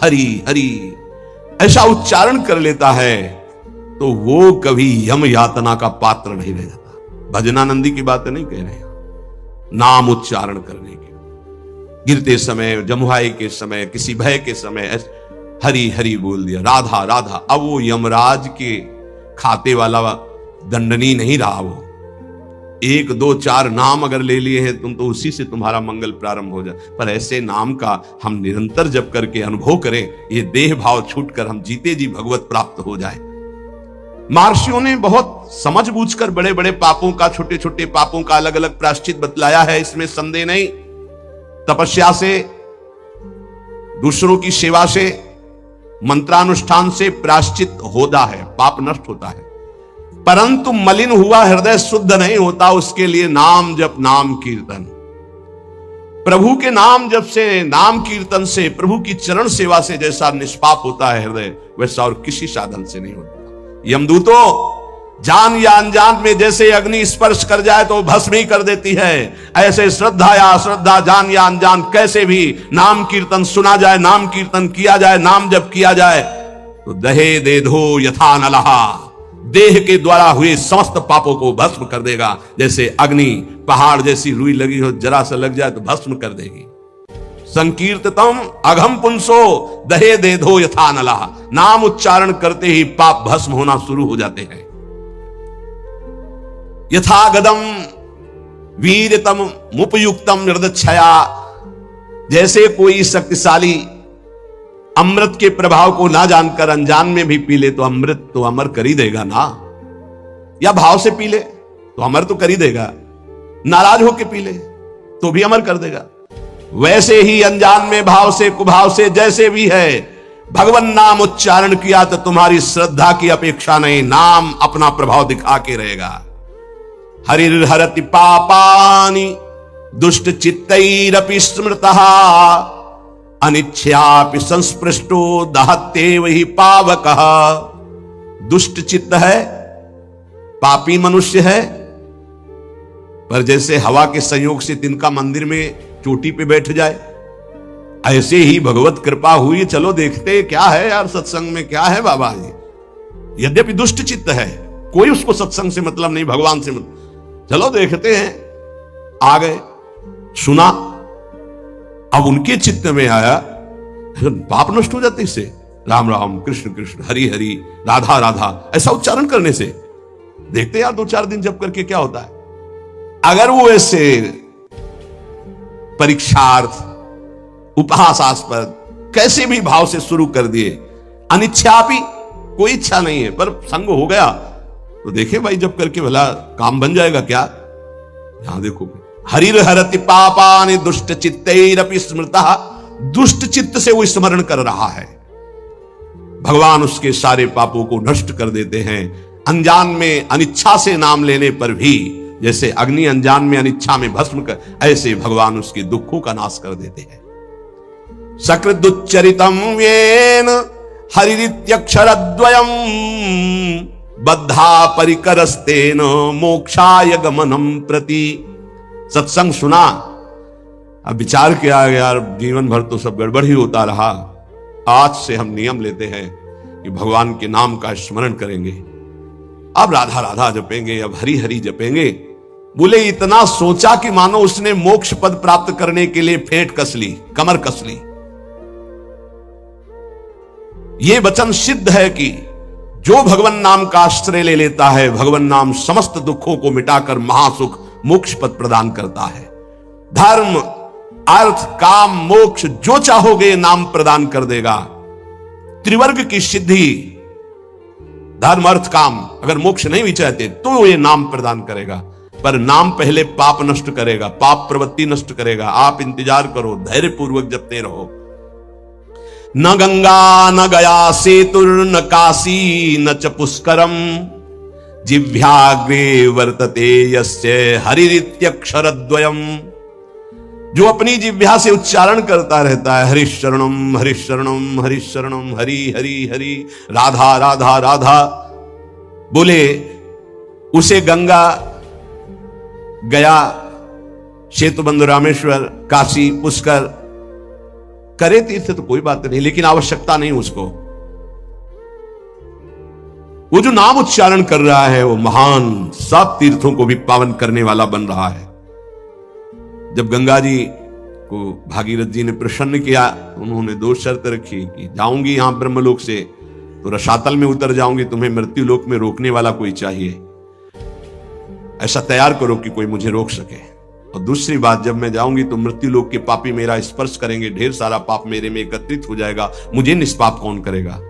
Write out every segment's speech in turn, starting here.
हरि हरि ऐसा उच्चारण कर लेता है तो वो कभी यम यातना का पात्र नहीं रह जाता। भजनानंदी की बातें नहीं कह रहे हैं, नाम उच्चारण करने की, गिरते समय, जमुहाई के समय, किसी भय के समय हरि हरि बोल दिया, राधा राधा। अब वो यमराज के खाते वाला दंडनी नहीं रहा, वो 1 2 4 नाम अगर ले लिए हैं तुम तो उसी से तुम्हारा मंगल प्रारंभ हो जाए। पर ऐसे नाम का हम निरंतर जप करके अनुभव करें, ये देह भाव छूटकर हम जीते जी भगवत प्राप्त हो जाए। महर्षियों ने बहुत समझ बूझकर बड़े बड़े पापों का, छोटे छोटे पापों का अलग अलग प्रायश्चित बतलाया है, इसमें संदेह नहीं। तपस्या से, दूसरों की सेवा से, मंत्रानुष्ठान से प्रायश्चित होता है, पाप नष्ट होता है। परंतु मलिन हुआ हृदय शुद्ध नहीं होता, उसके लिए नाम जप, नाम कीर्तन, प्रभु के नाम जप से, नाम कीर्तन से, प्रभु की चरण सेवा से जैसा निष्पाप होता है हृदय, वैसा और किसी साधन से नहीं होता। यमदूतों, जान या अनजान में जैसे अग्नि स्पर्श कर जाए तो भस्म ही कर देती है, ऐसे श्रद्धा या अश्रद्धा, जान या अनजान, कैसे भी नाम कीर्तन सुना जाए, नाम कीर्तन किया जाए, नाम जप किया जाए तो दहे दे धो यथा नलहा, देह के द्वारा हुए समस्त पापों को भस्म कर देगा। जैसे अग्नि पहाड़ जैसी रुई लगी हो, जरा सा लग जाए तो भस्म कर देगी। संकीर्ततम अघम पुंसो दहे दे धो यथा नलहा, नाम उच्चारण करते ही पाप भस्म होना शुरू हो जाते हैं। यथागदम वीरतम मुपयुक्तम निर्दक्षया, जैसे कोई शक्तिशाली अमृत के प्रभाव को ना जानकर अनजान में भी पी ले तो अमृत तो अमर कर ही देगा ना, या भाव से पी ले तो अमर तो कर ही देगा, नाराज होके पी ले तो भी अमर कर देगा। वैसे ही अनजान में, भाव से, कुभाव से, जैसे भी है, भगवान नाम उच्चारण किया तो तुम्हारी श्रद्धा की अपेक्षा नहीं, नाम अपना प्रभाव दिखा के रहेगा। हरिर्हरति पापानि दुष्ट चित्तैरपि स्मृतः, अनिच्छयापि संस्पृष्टो दहत्येव हि पावकः। दुष्ट चित्त है, पापी मनुष्य है, पर जैसे हवा के संयोग से तिनका मंदिर में चोटी पे बैठ जाए, ऐसे ही भगवत कृपा हुई, चलो देखते क्या है यार सत्संग में, क्या है बाबा जी। यद्यपि दुष्ट चित्त है, कोई उसको सत्संग से मतलब नहीं, भगवान से मतलब, चलो देखते हैं। आ गए, सुना, अब उनके चित्त में आया, पाप नष्ट हो जाते इससे, राम राम कृष्ण कृष्ण हरि हरि राधा राधा ऐसा उच्चारण करने से। देखते यार 2-4 दिन जप करके क्या होता है। अगर वो ऐसे परीक्षार्थ, उपहासास्पद, कैसे भी भाव से शुरू कर दिए, अनिच्छापि, कोई इच्छा नहीं है पर संग हो गया, तो देखे भाई जब करके भला काम बन जाएगा क्या। यहां देखो, हरिर्हरति पापानि दुष्ट चित्तैरपि स्मृतः, दुष्ट चित्त से वो स्मरण कर रहा है, भगवान उसके सारे पापों को नष्ट कर देते हैं। अनजान में अनिच्छा से नाम लेने पर भी, जैसे अग्नि अनजान में अनिच्छा में भस्म कर, ऐसे भगवान उसके दुखों का नाश कर देते हैं। सकृदुच्चरितम येन हरिरित्यक्षरद्वयम् बद्धा परिकरस्तेन मोक्षाय गमनम प्रति। सत्संग सुना, अब विचार किया यार जीवन भर तो सब गड़बड़ ही होता रहा, आज से हम नियम लेते हैं कि भगवान के नाम का स्मरण करेंगे, अब राधा राधा जपेंगे, अब हरि हरि जपेंगे। बोले इतना सोचा कि मानो उसने मोक्ष पद प्राप्त करने के लिए फेंट कस ली, कमर कस ली। यह वचन सिद्ध है कि जो भगवान नाम का आश्रय ले लेता है, भगवान नाम समस्त दुखों को मिटाकर महासुख मोक्ष पद प्रदान करता है। धर्म अर्थ काम मोक्ष जो चाहोगे नाम प्रदान कर देगा। त्रिवर्ग की सिद्धि, धर्म अर्थ काम, अगर मोक्ष नहीं भी चाहते तो ये नाम प्रदान करेगा, पर नाम पहले पाप नष्ट करेगा, पाप प्रवृत्ति नष्ट करेगा। आप इंतजार करो, धैर्य पूर्वक जपते रहो। न गंगा न गया सेतुर न काशी न च पुष्करम जिह्वाग्रे वर्तते यस्य हरिरित्यक्षरद्वयम्। जो अपनी जिह्वा से उच्चारण करता रहता है, हरिशरणम हरिशरणम हरिशरणम, हरि हरि हरि राधा राधा राधा, बोले उसे गंगा, गया, सेतुबंध, रामेश्वर, काशी, पुष्कर, करे तीर्थ तो कोई बात नहीं, लेकिन आवश्यकता नहीं उसको। वो जो नाम उच्चारण कर रहा है वो महान सब तीर्थों को भी पावन करने वाला बन रहा है। जब गंगा जी को भागीरथ जी ने प्रसन्न किया, उन्होंने दो शर्त रखी कि जाऊंगी यहां ब्रह्मलोक से तो रसातल में उतर जाऊंगी, तुम्हें मृत्यु लोक में रोकने वाला कोई चाहिए, ऐसा तैयार करो कि कोई मुझे रोक सके। और दूसरी बात, जब मैं जाऊंगी तो मृत्यु लोक के पापी मेरा स्पर्श करेंगे, ढेर सारा पाप मेरे में एकत्रित हो जाएगा, मुझे निष्पाप कौन करेगा।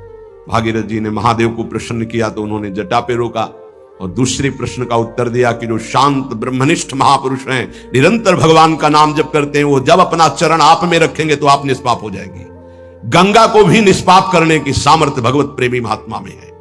भागीरथ जी ने महादेव को प्रसन्न किया तो उन्होंने जटा पे रोका और दूसरे प्रश्न का उत्तर दिया कि जो शांत ब्रह्मनिष्ठ महापुरुष हैं, निरंतर भगवान का नाम जप करते हैं, वो जब अपना चरण आप में रखेंगे तो आप निष्पाप हो जाएंगे। गंगा को भी निष्पाप करने की सामर्थ्य भगवत प्रेमी महात्मा में है।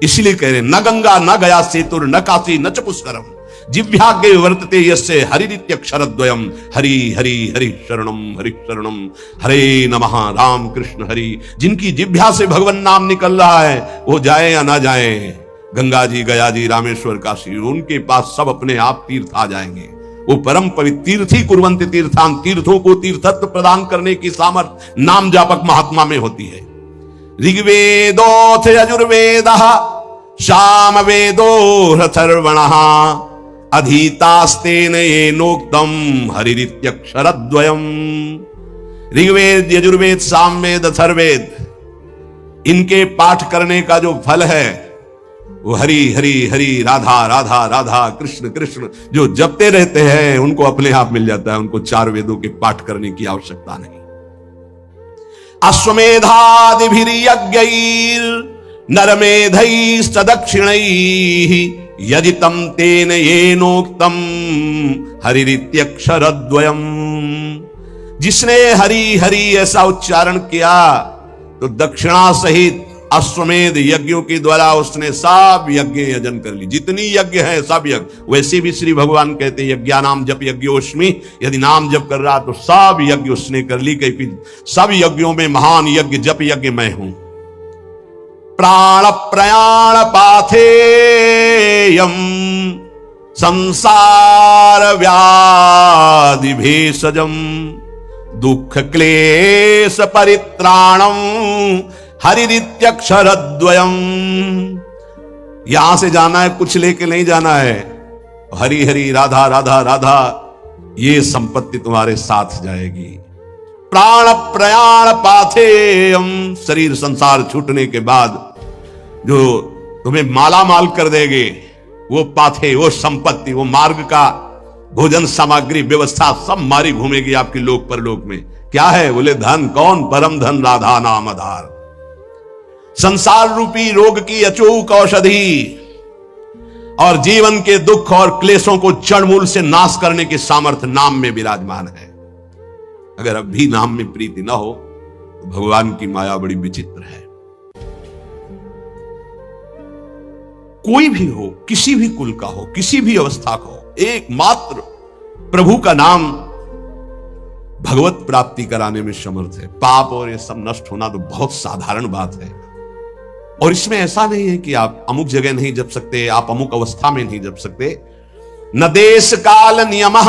इसलिए कह रहे न गंगा न गया सेतुर न काशी न च पुष्करम जिव्याग्ये वर्तते यस्य हरिरित्यक्षरद्वयम् हरि हरि हरि शरणम हरे नमः राम कृष्ण हरि। जिनकी जिह्वा से भगवान नाम निकल रहा है वो जाए या ना जाए, गंगा जी गया जी रामेश्वर काशी, उनके पास सब अपने आप तीर्थ आ जाएंगे। वो परम पवित्र तीर्थी कुर्वन्ति तीर्थान, तीर्थों को तीर्थत्व प्रदान करने की सामर्थ्य नाम जापक महात्मा में होती है। ऋग्वेदोऽथ यजुर्वेदः सामवेदो ह्यथर्वणः अधीतास्तेन येनोक्तम हरिरित्यक्षरद्वयम्। ऋग्वेद यजुर्वेद सामवेद अथर्ववेद, इनके पाठ करने का जो फल है वो हरि हरि हरि राधा राधा राधा कृष्ण कृष्ण जो जपते रहते हैं उनको अपने आप मिल जाता है। उनको चार वेदों के पाठ करने की आवश्यकता नहीं। अश्वमेधादिभिर्यज्ञैर् नरमेधैस्तदक्षिणैः यदितं तेन येनोक्तम हरिरित्यक्षरद्वयम्। जिसने हरि हरि ऐसा उच्चारण किया तो दक्षिणा सहित अश्वमेध यज्ञों के द्वारा उसने सब यज्ञ यजन कर ली। जितनी यज्ञ है सब यज्ञ, वैसे भी श्री भगवान कहते हैं यज्ञानाम जप यज्ञोस्मि, यदि नाम जप कर रहा तो सब यज्ञ उसने कर ली, क्योंकि सब यज्ञों में महान यज्ञ जप यज्ञ मैं हूं। प्राण प्रयाण पाथेयम संसार व्याधि भेषजम दुख क्लेश परित्राणम हरिरित्यक्षरद्वयम्। यहां से जाना है, कुछ लेके नहीं जाना है। हरि हरि राधा राधा राधा, ये संपत्ति तुम्हारे साथ जाएगी। प्राण प्रयाण पाथेयम, शरीर संसार छूटने के बाद जो तुम्हें माला माल कर देंगे वो पाथे, वो संपत्ति, वो मार्ग का भोजन सामग्री व्यवस्था सब मारी घूमेगी आपकी लोक परलोक में। क्या है? बोले धन। कौन? परम धन राधा नाम आधार। संसार रूपी रोग की अचूक औषधि और जीवन के दुख और क्लेशों को जड़ मूल से नाश करने की सामर्थ्य नाम में विराजमान है। अगर अब भी नाम में प्रीति ना हो तो भगवान की माया बड़ी विचित्र है। कोई भी हो, किसी भी कुल का हो, किसी भी अवस्था का हो, एकमात्र प्रभु का नाम भगवत प्राप्ति कराने में समर्थ है। पाप और ये सब नष्ट होना तो बहुत साधारण बात है। और इसमें ऐसा नहीं है कि आप अमुक जगह नहीं जप सकते, आप अमुक अवस्था में नहीं जप सकते। न देश काल नियमः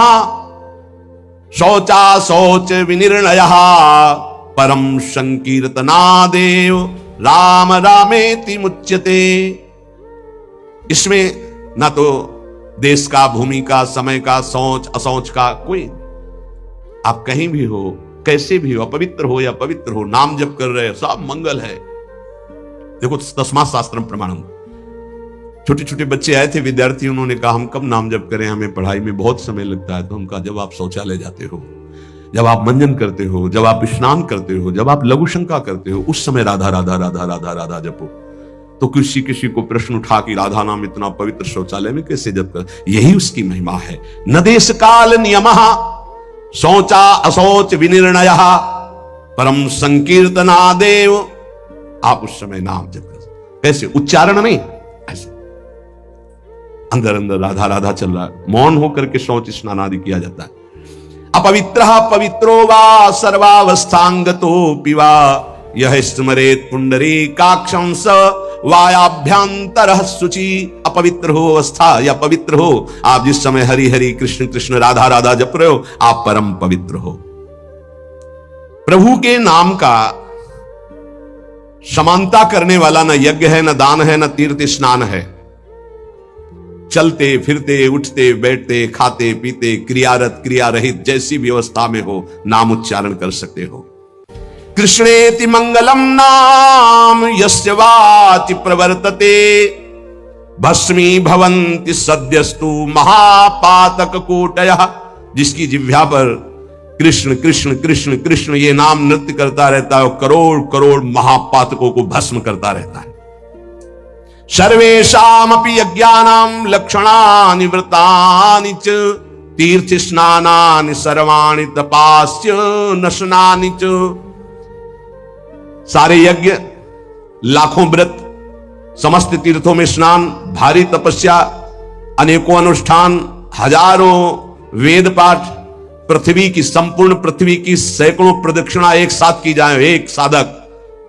शौचा शौच विनिर्णयः परम संकीर्तनादेव राम रामेति मुच्यते। इसमें ना तो देश का, भूमि का, समय का, सोच असोच का कोई, आप कहीं भी हो, कैसे भी हो, अपवित्र हो या पवित्र हो, नाम जप कर रहे हो, सब मंगल है। देखो तस्मात् शास्त्रम प्रमाणम। छोटे छोटे बच्चे आए थे, विद्यार्थी, उन्होंने कहा हम कब नाम जप करें, हमें पढ़ाई में बहुत समय लगता है। तो हम कहा जब आप शौचालय जाते हो, जब आप मंजन करते हो, जब आप स्नान करते हो, जब आप लघु शंका करते हो, उस समय राधा राधा राधा राधा राधा जपो। तो किसी को प्रश्न उठा कि राधा नाम इतना पवित्र शौचालय में कैसे जप कर? यही उसकी महिमा है। न देश काल नियमः शौचा अशौच विनिर्णयः परम संकीर्तनादेव। आप उस समय नाम जप कर, कैसे? उच्चारण नहीं, ऐसे अंदर अंदर राधा राधा चल रहा है। मौन होकर के शौच स्नान आदि किया जाता है। अपवित्रः पवित्रो वा सर्वावस्थांगतो पिवा यह स्मरेत पुंडरीकाक्षं स वायाभ्यंतरः शुचि। अपवित्र हो अवस्था या पवित्र हो, आप जिस समय हरि हरि कृष्ण कृष्ण राधा राधा जप रहे हो, आप परम पवित्र हो। प्रभु के नाम का समानता करने वाला न यज्ञ है, न दान है, न तीर्थ स्नान है। चलते फिरते उठते बैठते खाते पीते क्रियारत क्रिया रहित जैसी व्यवस्था में हो नाम उच्चारण कर सकते हो। कृष्णेति मंगलम नाम यस्य वाचि प्रवर्तते भस्मी भवन्ति सद्यस्तु महापातक कोटयः। जिसकी जिह्वा पर कृष्ण कृष्ण कृष्ण कृष्ण ये नाम नृत्य करता रहता है, करोड़ करोड़ महापातकों को भस्म करता रहता है। सर्वेषामपि यज्ञानां लक्षणानि व्रतानि च तीर्थ स्नानानि सर्वाणि तपास्य नशनानि च। सारे यज्ञ, लाखों व्रत, समस्त तीर्थों में स्नान, भारी तपस्या, अनेकों अनुष्ठान, हजारों वेद पाठ, पृथ्वी की संपूर्ण पृथ्वी की सैकड़ों प्रदक्षिणा एक साथ की जाए, एक साधक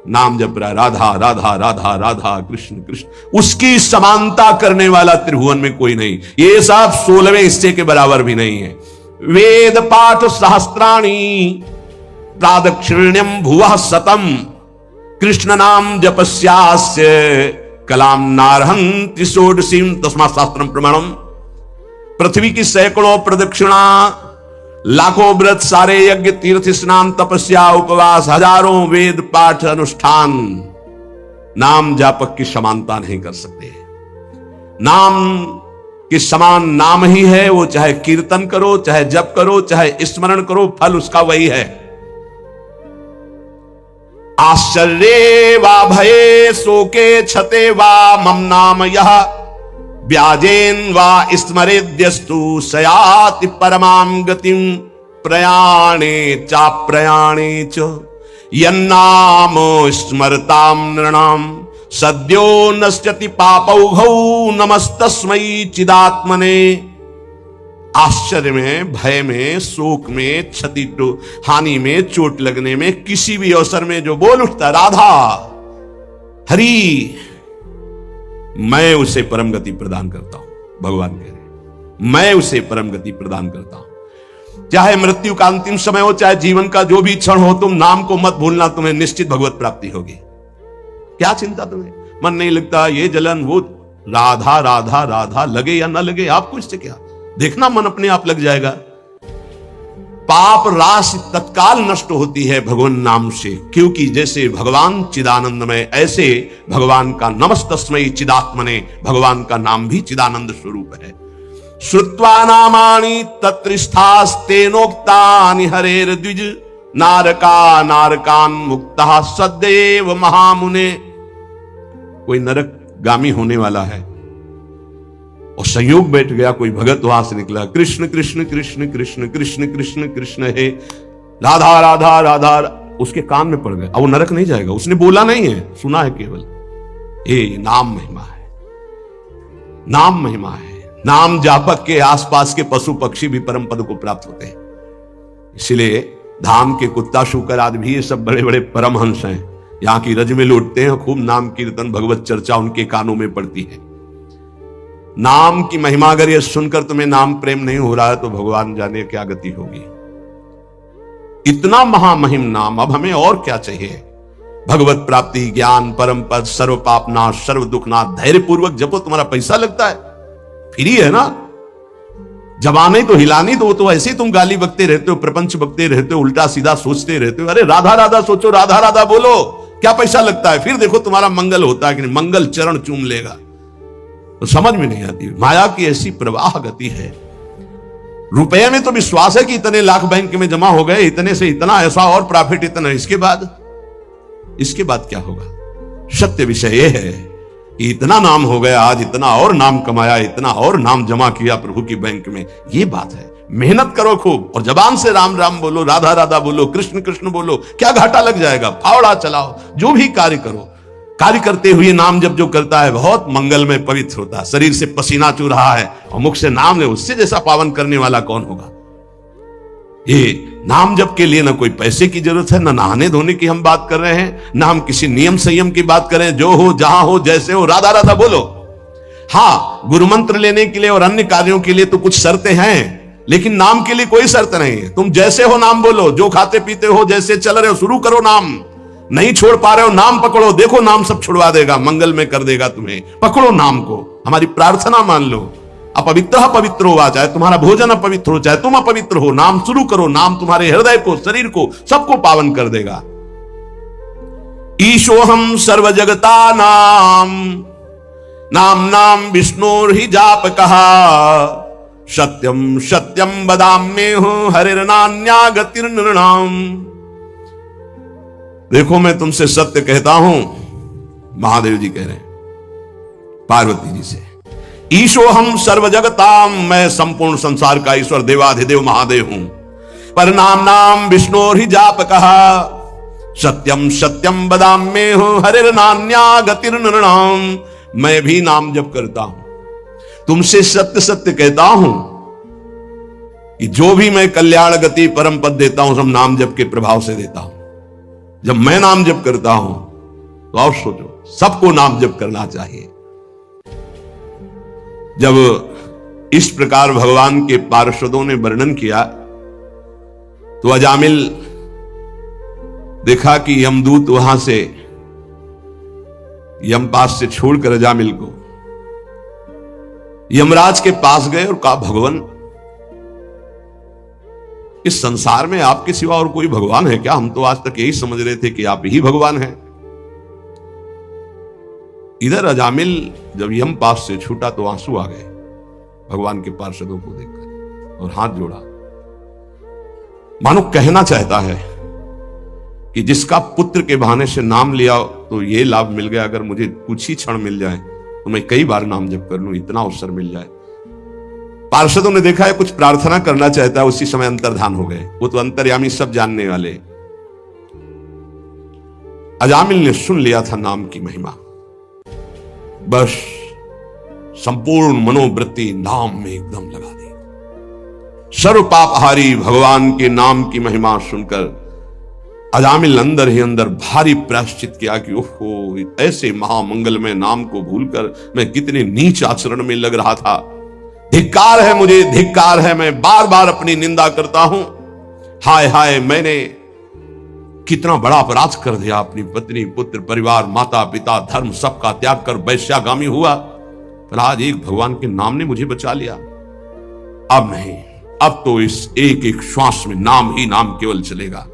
नाम जप रहा है राधा राधा राधा राधा कृष्ण कृष्ण, उसकी समानता करने वाला त्रिभुवन में कोई नहीं। ये सब 16वें हिस्से के बराबर भी नहीं है। वेद पाठ सहस्त्राणी प्रादक्षिण्यम भुवः शतम कृष्ण नाम जपस्यास्य कलाम नारहंति षोडशीम तस्मात् शास्त्रम प्रमाणम। पृथ्वी की सैकड़ों प्रदक्षिणा, लाखों व्रत, सारे यज्ञ, तीर्थ स्नान, तपस्या, उपवास, हजारों वेद पाठ अनुष्ठान नाम जापक की समानता नहीं कर सकते। नाम के समान नाम ही है, वो चाहे कीर्तन करो, चाहे जप करो, चाहे स्मरण करो, फल उसका वही है। आश्चर्ये वा भये शोके छते वा मम नाम यह व्याजेन वा स्मरेद्यस्तु सयाति परमां गतिं प्रयाणे चाप्रयाणे च यन्नाम स्मरतां नृणां सद्यो नश्यति पापौघौ नमस्तस्मै चिदात्मने। आश्चर्य में, भय में, शोक में, क्षति हानि में, चोट लगने में, किसी भी अवसर में जो बोल उठता राधा हरि, मैं उसे परम गति प्रदान करता हूं। भगवान कह रहे मैं उसे परम गति प्रदान करता हूं। चाहे मृत्यु का अंतिम समय हो, चाहे जीवन का जो भी क्षण हो, तुम नाम को मत भूलना, तुम्हें निश्चित भगवत प्राप्ति होगी। क्या चिंता तुम्हें? मन नहीं लगता, ये जलन, वो राधा राधा राधा, लगे या ना लगे आपको इससे क्या, देखना मन अपने आप लग जाएगा। पाप राशि तत्काल नष्ट होती है भगवान नाम से, क्योंकि जैसे भगवान चिदानंदमय, ऐसे भगवान का नमस्तस्मै चिदात्मने, भगवान का नाम भी चिदानंद स्वरूप है। श्रुत्वा नामानि तत्रिस्थास्तेनोक्तानि हरेर्द्विज नारका नारकान मुक्तः सदैव महामुने। कोई नरक गामी होने वाला है और संयोग बैठ गया, कोई भगत वहां से निकला, कृष्ण कृष्ण कृष्ण कृष्ण कृष्ण कृष्ण कृष्ण है राधा राधा राधा, उसके कान में पड़ गया। अब वो नरक नहीं जाएगा, उसने बोला नहीं है, सुना है केवल। ये नाम महिमा है, नाम महिमा है। नाम जापक के आसपास के पशु पक्षी भी परम पद को प्राप्त होते हैं। इसलिए धाम के कुत्ता शुकर आदि भी ये सब बड़े बड़े परमहंस हैं, यहाँ की रज में लौटते हैं, खूब नाम कीर्तन भगवत चर्चा उनके कानों में पड़ती है। नाम की महिमा अगर ये सुनकर तुम्हें नाम प्रेम नहीं हो रहा है तो भगवान जाने क्या गति होगी। इतना महामहिम नाम, अब हमें और क्या चाहिए? भगवत प्राप्ति, ज्ञान, परम पद, सर्व पापनाश, सर्व दुखनाश। धैर्य पूर्वक जपो, तुम्हारा पैसा लगता है, फ्री है ना। जबाने तो हिलानी, तो वो तो ऐसे ही तुम गाली बकते रहते हो, प्रपंच बकते रहते हो, उल्टा सीधा सोचते रहते हो। अरे राधा राधा सोचो, राधा राधा बोलो, क्या पैसा लगता है? फिर देखो तुम्हारा मंगल होता है कि नहीं, मंगल चरण चूम लेगा। तो समझ में नहीं आती, माया की ऐसी प्रवाह गति है। रुपए में तो विश्वास है कि इतने लाख बैंक में जमा हो गए, इतने से इतना, ऐसा और प्रॉफिट इतना, इसके बाद क्या होगा? सत्य विषय यह है कि इतना नाम हो गया, आज इतना और नाम कमाया, इतना और नाम जमा किया प्रभु की बैंक में, ये बात है। मेहनत करो खूब और जबान से राम राम बोलो, राधा राधा बोलो, कृष्ण कृष्ण बोलो, क्या घाटा लग जाएगा? फावड़ा चलाओ, जो भी कार्य करो, कार्य करते हुए नाम जब जो करता है बहुत मंगल में पवित्र होता है। शरीर से पसीना चू रहा है और मुख से नाम ले, उससे जैसा पावन करने वाला कौन होगा? ये नाम जप के लिए ना कोई पैसे की जरूरत है, ना नहाने धोने की हम बात कर रहे हैं, ना हम किसी नियम संयम की बात कर रहे हैं। जो हो, जहां हो, जैसे हो, राधा राधा बोलो। हाँ, गुरु मंत्र लेने के लिए और अन्य कार्यों के लिए तो कुछ शर्तें हैं, लेकिन नाम के लिए कोई शर्त नहीं है। तुम जैसे हो नाम बोलो, जो खाते पीते हो, जैसे चल रहे हो, शुरू करो नाम। नहीं छोड़ पा रहे हो, नाम पकड़ो, देखो नाम सब छुड़वा देगा, मंगल में कर देगा तुम्हें। पकड़ो नाम को, हमारी प्रार्थना मान लो। अपवित्र पवित्र हुआ, चाहे तुम्हारा भोजन अपवित्र हो, चाहे तुम अपवित्र हो, नाम शुरू करो। नाम तुम्हारे हृदय को, शरीर को, सबको पावन कर देगा। ईशोहम सर्व जगता नाम, नाम नाम विष्णुर्हि जाप कहा। सत्यम सत्यम वदाम्येह हरिर्नान्या गतिर्नृणाम। देखो मैं तुमसे सत्य कहता हूं, महादेव जी कह रहे हैं पार्वती जी से। ईशो हम सर्व जगताम, मैं संपूर्ण संसार का ईश्वर देवाधिदेव महादेव हूं। पर नाम नाम विष्णुर्हि जाप कहा। सत्यम सत्यम वदाम्येह हरिर्नान्या गतिर्नृणाम। मैं भी नाम जप करता हूं, तुमसे सत्य सत्य कहता हूं कि जो भी मैं कल्याण गति परम पद देता हूं, सब नाम जप के प्रभाव से देता हूं। जब मैं नाम जप करता हूं तो आप सोचो, सबको नाम जप करना चाहिए। जब इस प्रकार भगवान के पार्षदों ने वर्णन किया तो अजामिल देखा कि यमदूत वहां से यमपास से छोड़कर अजामिल को यमराज के पास गए और कहा, भगवान इस संसार में आपके सिवा और कोई भगवान है क्या? हम तो आज तक यही समझ रहे थे कि आप ही भगवान हैं। इधर अजामिल जब यमपास से छूटा तो आंसू आ गए भगवान के पार्षदों को देखकर और हाथ जोड़ा, मानो कहना चाहता है कि जिसका पुत्र के बहाने से नाम लिया तो ये लाभ मिल गया, अगर मुझे कुछ ही क्षण मिल जाए तो मैं कई बार नाम जप कर लूं, इतना अवसर मिल जाए। पार्षदों ने देखा है कुछ प्रार्थना करना चाहता है, उसी समय अंतर्धान हो गए। वो तो अंतर्यामी, सब जानने वाले। अजामिल ने सुन लिया था नाम की महिमा, बस संपूर्ण मनोवृत्ति नाम में एकदम लगा दी। सर्व पापहारी भगवान के नाम की महिमा सुनकर अजामिल अंदर ही अंदर भारी प्रायश्चित किया कि ओहो, ऐसे महामंगलमय नाम को भूलकर मैं कितने नीच आचरण में लग रहा था। धिक्कार है मुझे, धिक्कार है, मैं बार बार अपनी निंदा करता हूं। हाय हाय, मैंने कितना बड़ा अपराध कर दिया। अपनी पत्नी, पुत्र, परिवार, माता पिता, धर्म सबका त्याग कर वैश्यागामी हुआ, पर आज एक भगवान के नाम ने मुझे बचा लिया। अब नहीं, अब तो इस एक एक श्वास में नाम ही नाम केवल चलेगा।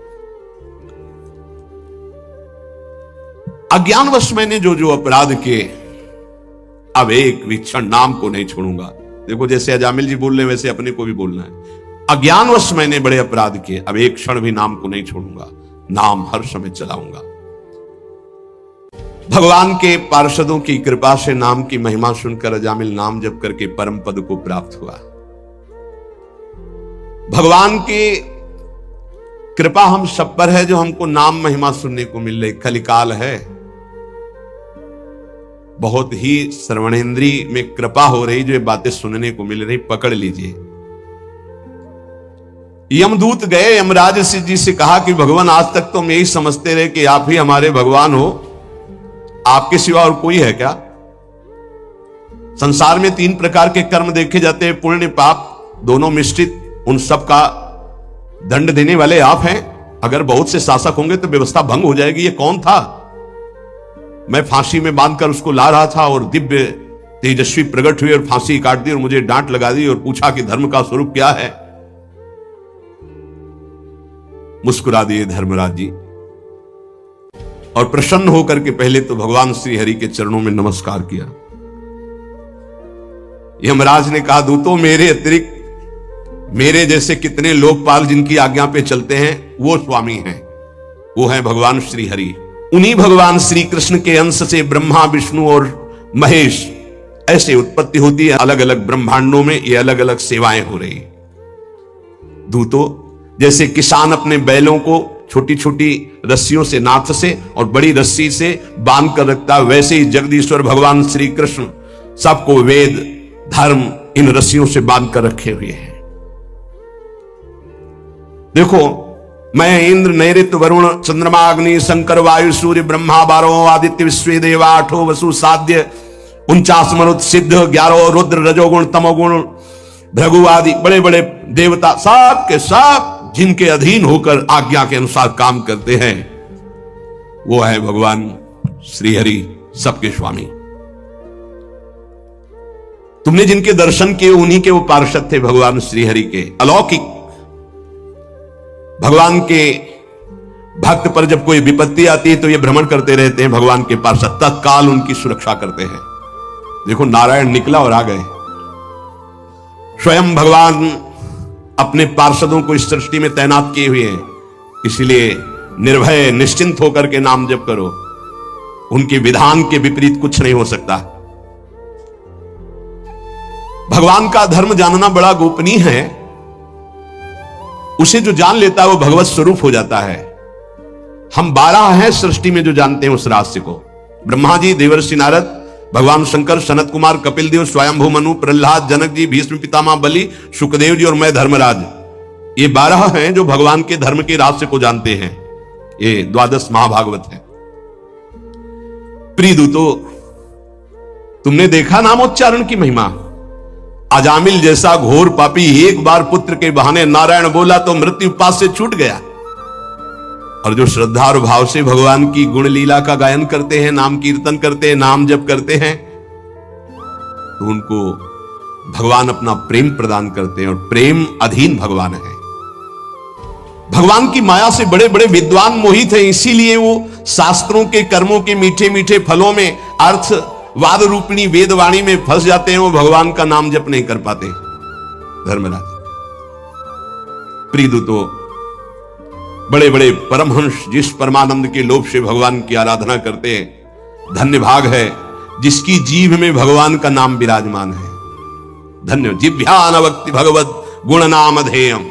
अज्ञानवश मैंने जो जो अपराध किए, अब एक भी क्षण नाम को नहीं छोड़ूंगा। देखो जैसे अजामिल जी बोल रहे हैं वैसे अपने को भी बोलना है। अज्ञानवश मैंने बड़े अपराध किए, अब एक क्षण भी नाम को नहीं छोड़ूंगा, नाम हर समय चलाऊंगा। भगवान के पार्षदों की कृपा से नाम की महिमा सुनकर अजामिल नाम जप करके परम पद को प्राप्त हुआ। भगवान की कृपा हम सब पर है जो हमको नाम महिमा सुनने को मिल रही। कलिकाल है, बहुत ही श्रवणेंद्री में कृपा हो रही, जो ये बातें सुनने को मिल रही, पकड़ लीजिए। यमदूत गए यमराज जी से कहा कि भगवान आज तक तो हम यही समझते रहे कि आप ही हमारे भगवान हो, आपके सिवा और कोई है क्या? संसार में 3 प्रकार के कर्म देखे जाते हैं, पुण्य पाप दोनों मिश्रित, उन सब का दंड देने वाले आप हैं। अगर बहुत से शासक होंगे तो व्यवस्था भंग हो जाएगी। ये कौन था? मैं फांसी में बांधकर उसको ला रहा था और दिव्य तेजस्वी प्रकट हुई और फांसी काट दी और मुझे डांट लगा दी और पूछा कि धर्म का स्वरूप क्या है। मुस्कुरा दिए धर्मराज जी और प्रसन्न होकर के पहले तो भगवान श्री हरि के चरणों में नमस्कार किया। यमराज ने कहा, दूतों मेरे अतिरिक्त मेरे जैसे कितने लोकपाल जिनकी आज्ञा पे चलते हैं वो स्वामी हैं, वो हैं भगवान श्री हरि। उन्हीं भगवान श्री कृष्ण के अंश से ब्रह्मा, विष्णु और महेश ऐसे उत्पत्ति होती है। अलग अलग ब्रह्मांडों में ये अलग अलग सेवाएं हो रही। दूतों, जैसे किसान अपने बैलों को छोटी छोटी रस्सियों से, नाथ से और बड़ी रस्सी से बांध कर रखता, वैसे ही जगदीश्वर भगवान श्री कृष्ण सबको वेद, धर्म इन रस्सियों से बांध कर रखे हुए हैं। देखो, मैं इंद्र, नैऋत्य, वरुण, चंद्रमा, अग्नि, शंकर, वायु, सूर्य, ब्रह्मा 12 आदित्य, विश्व देवा 8 वसु, साध्य 49 मरुत, सिद्ध 11 रुद्र, रजोगुण, तमोगुण भृगु आदि बड़े बड़े देवता सब के सब जिनके अधीन होकर आज्ञा के अनुसार काम करते हैं, वो है भगवान श्रीहरि, सबके स्वामी। तुमने जिनके दर्शन किए उन्हीं के वो पार्षद थे, भगवान श्रीहरि के अलौकिक। भगवान के भक्त पर जब कोई विपत्ति आती है तो ये भ्रमण करते रहते हैं, भगवान के पार्षद तत्काल उनकी सुरक्षा करते हैं। देखो नारायण निकला और आ गए। स्वयं भगवान अपने पार्षदों को इस सृष्टि में तैनात किए हुए हैं, इसलिए निर्भय निश्चिंत होकर के नाम जप करो, उनके विधान के विपरीत कुछ नहीं हो सकता। भगवान का धर्म जानना बड़ा गोपनीय है, उसे जो जान लेता है वो भगवत स्वरूप हो जाता है। हम 12 हैं सृष्टि में जो जानते हैं उस रहस्य को। ब्रह्मा जी, देवर्षि नारद, भगवान शंकर, सनत कुमार, कपिल देव, स्वयंभू मनु, प्रहलाद, जनक जी, भीष्म पितामह बलि, सुखदेव जी और मैं धर्मराज, ये 12 हैं जो भगवान के धर्म के रहस्य को जानते हैं। ये 12 महाभागवत है। प्रिय दूतो, तुमने देखा नामोच्चारण की महिमा। अजामिल जैसा घोर पापी एक बार पुत्र के बहाने नारायण बोला तो मृत्यु पास से छूट गया, और जो श्रद्धा और भाव से भगवान की गुण लीला का गायन करते हैं, नाम कीर्तन करते हैं, नाम जप करते हैं, तो उनको भगवान अपना प्रेम प्रदान करते हैं, और प्रेम अधीन भगवान है। भगवान की माया से बड़े बड़े विद्वान मोहित हैं, इसीलिए वो शास्त्रों के कर्मों के मीठे मीठे फलों में, अर्थवाद रूपिणी वेदवाणी में फंस जाते हैं, वो भगवान का नाम जप नहीं कर पाते। धर्मराज, प्रिय दूतो, बड़े बड़े परमहंस जिस परमानंद के लोभ से भगवान की आराधना करते हैं, धन्य भाग है जिसकी जीभ में भगवान का नाम विराजमान है। धन्य जिभ्यानवक्ति भगवत गुण नाम अधेयम।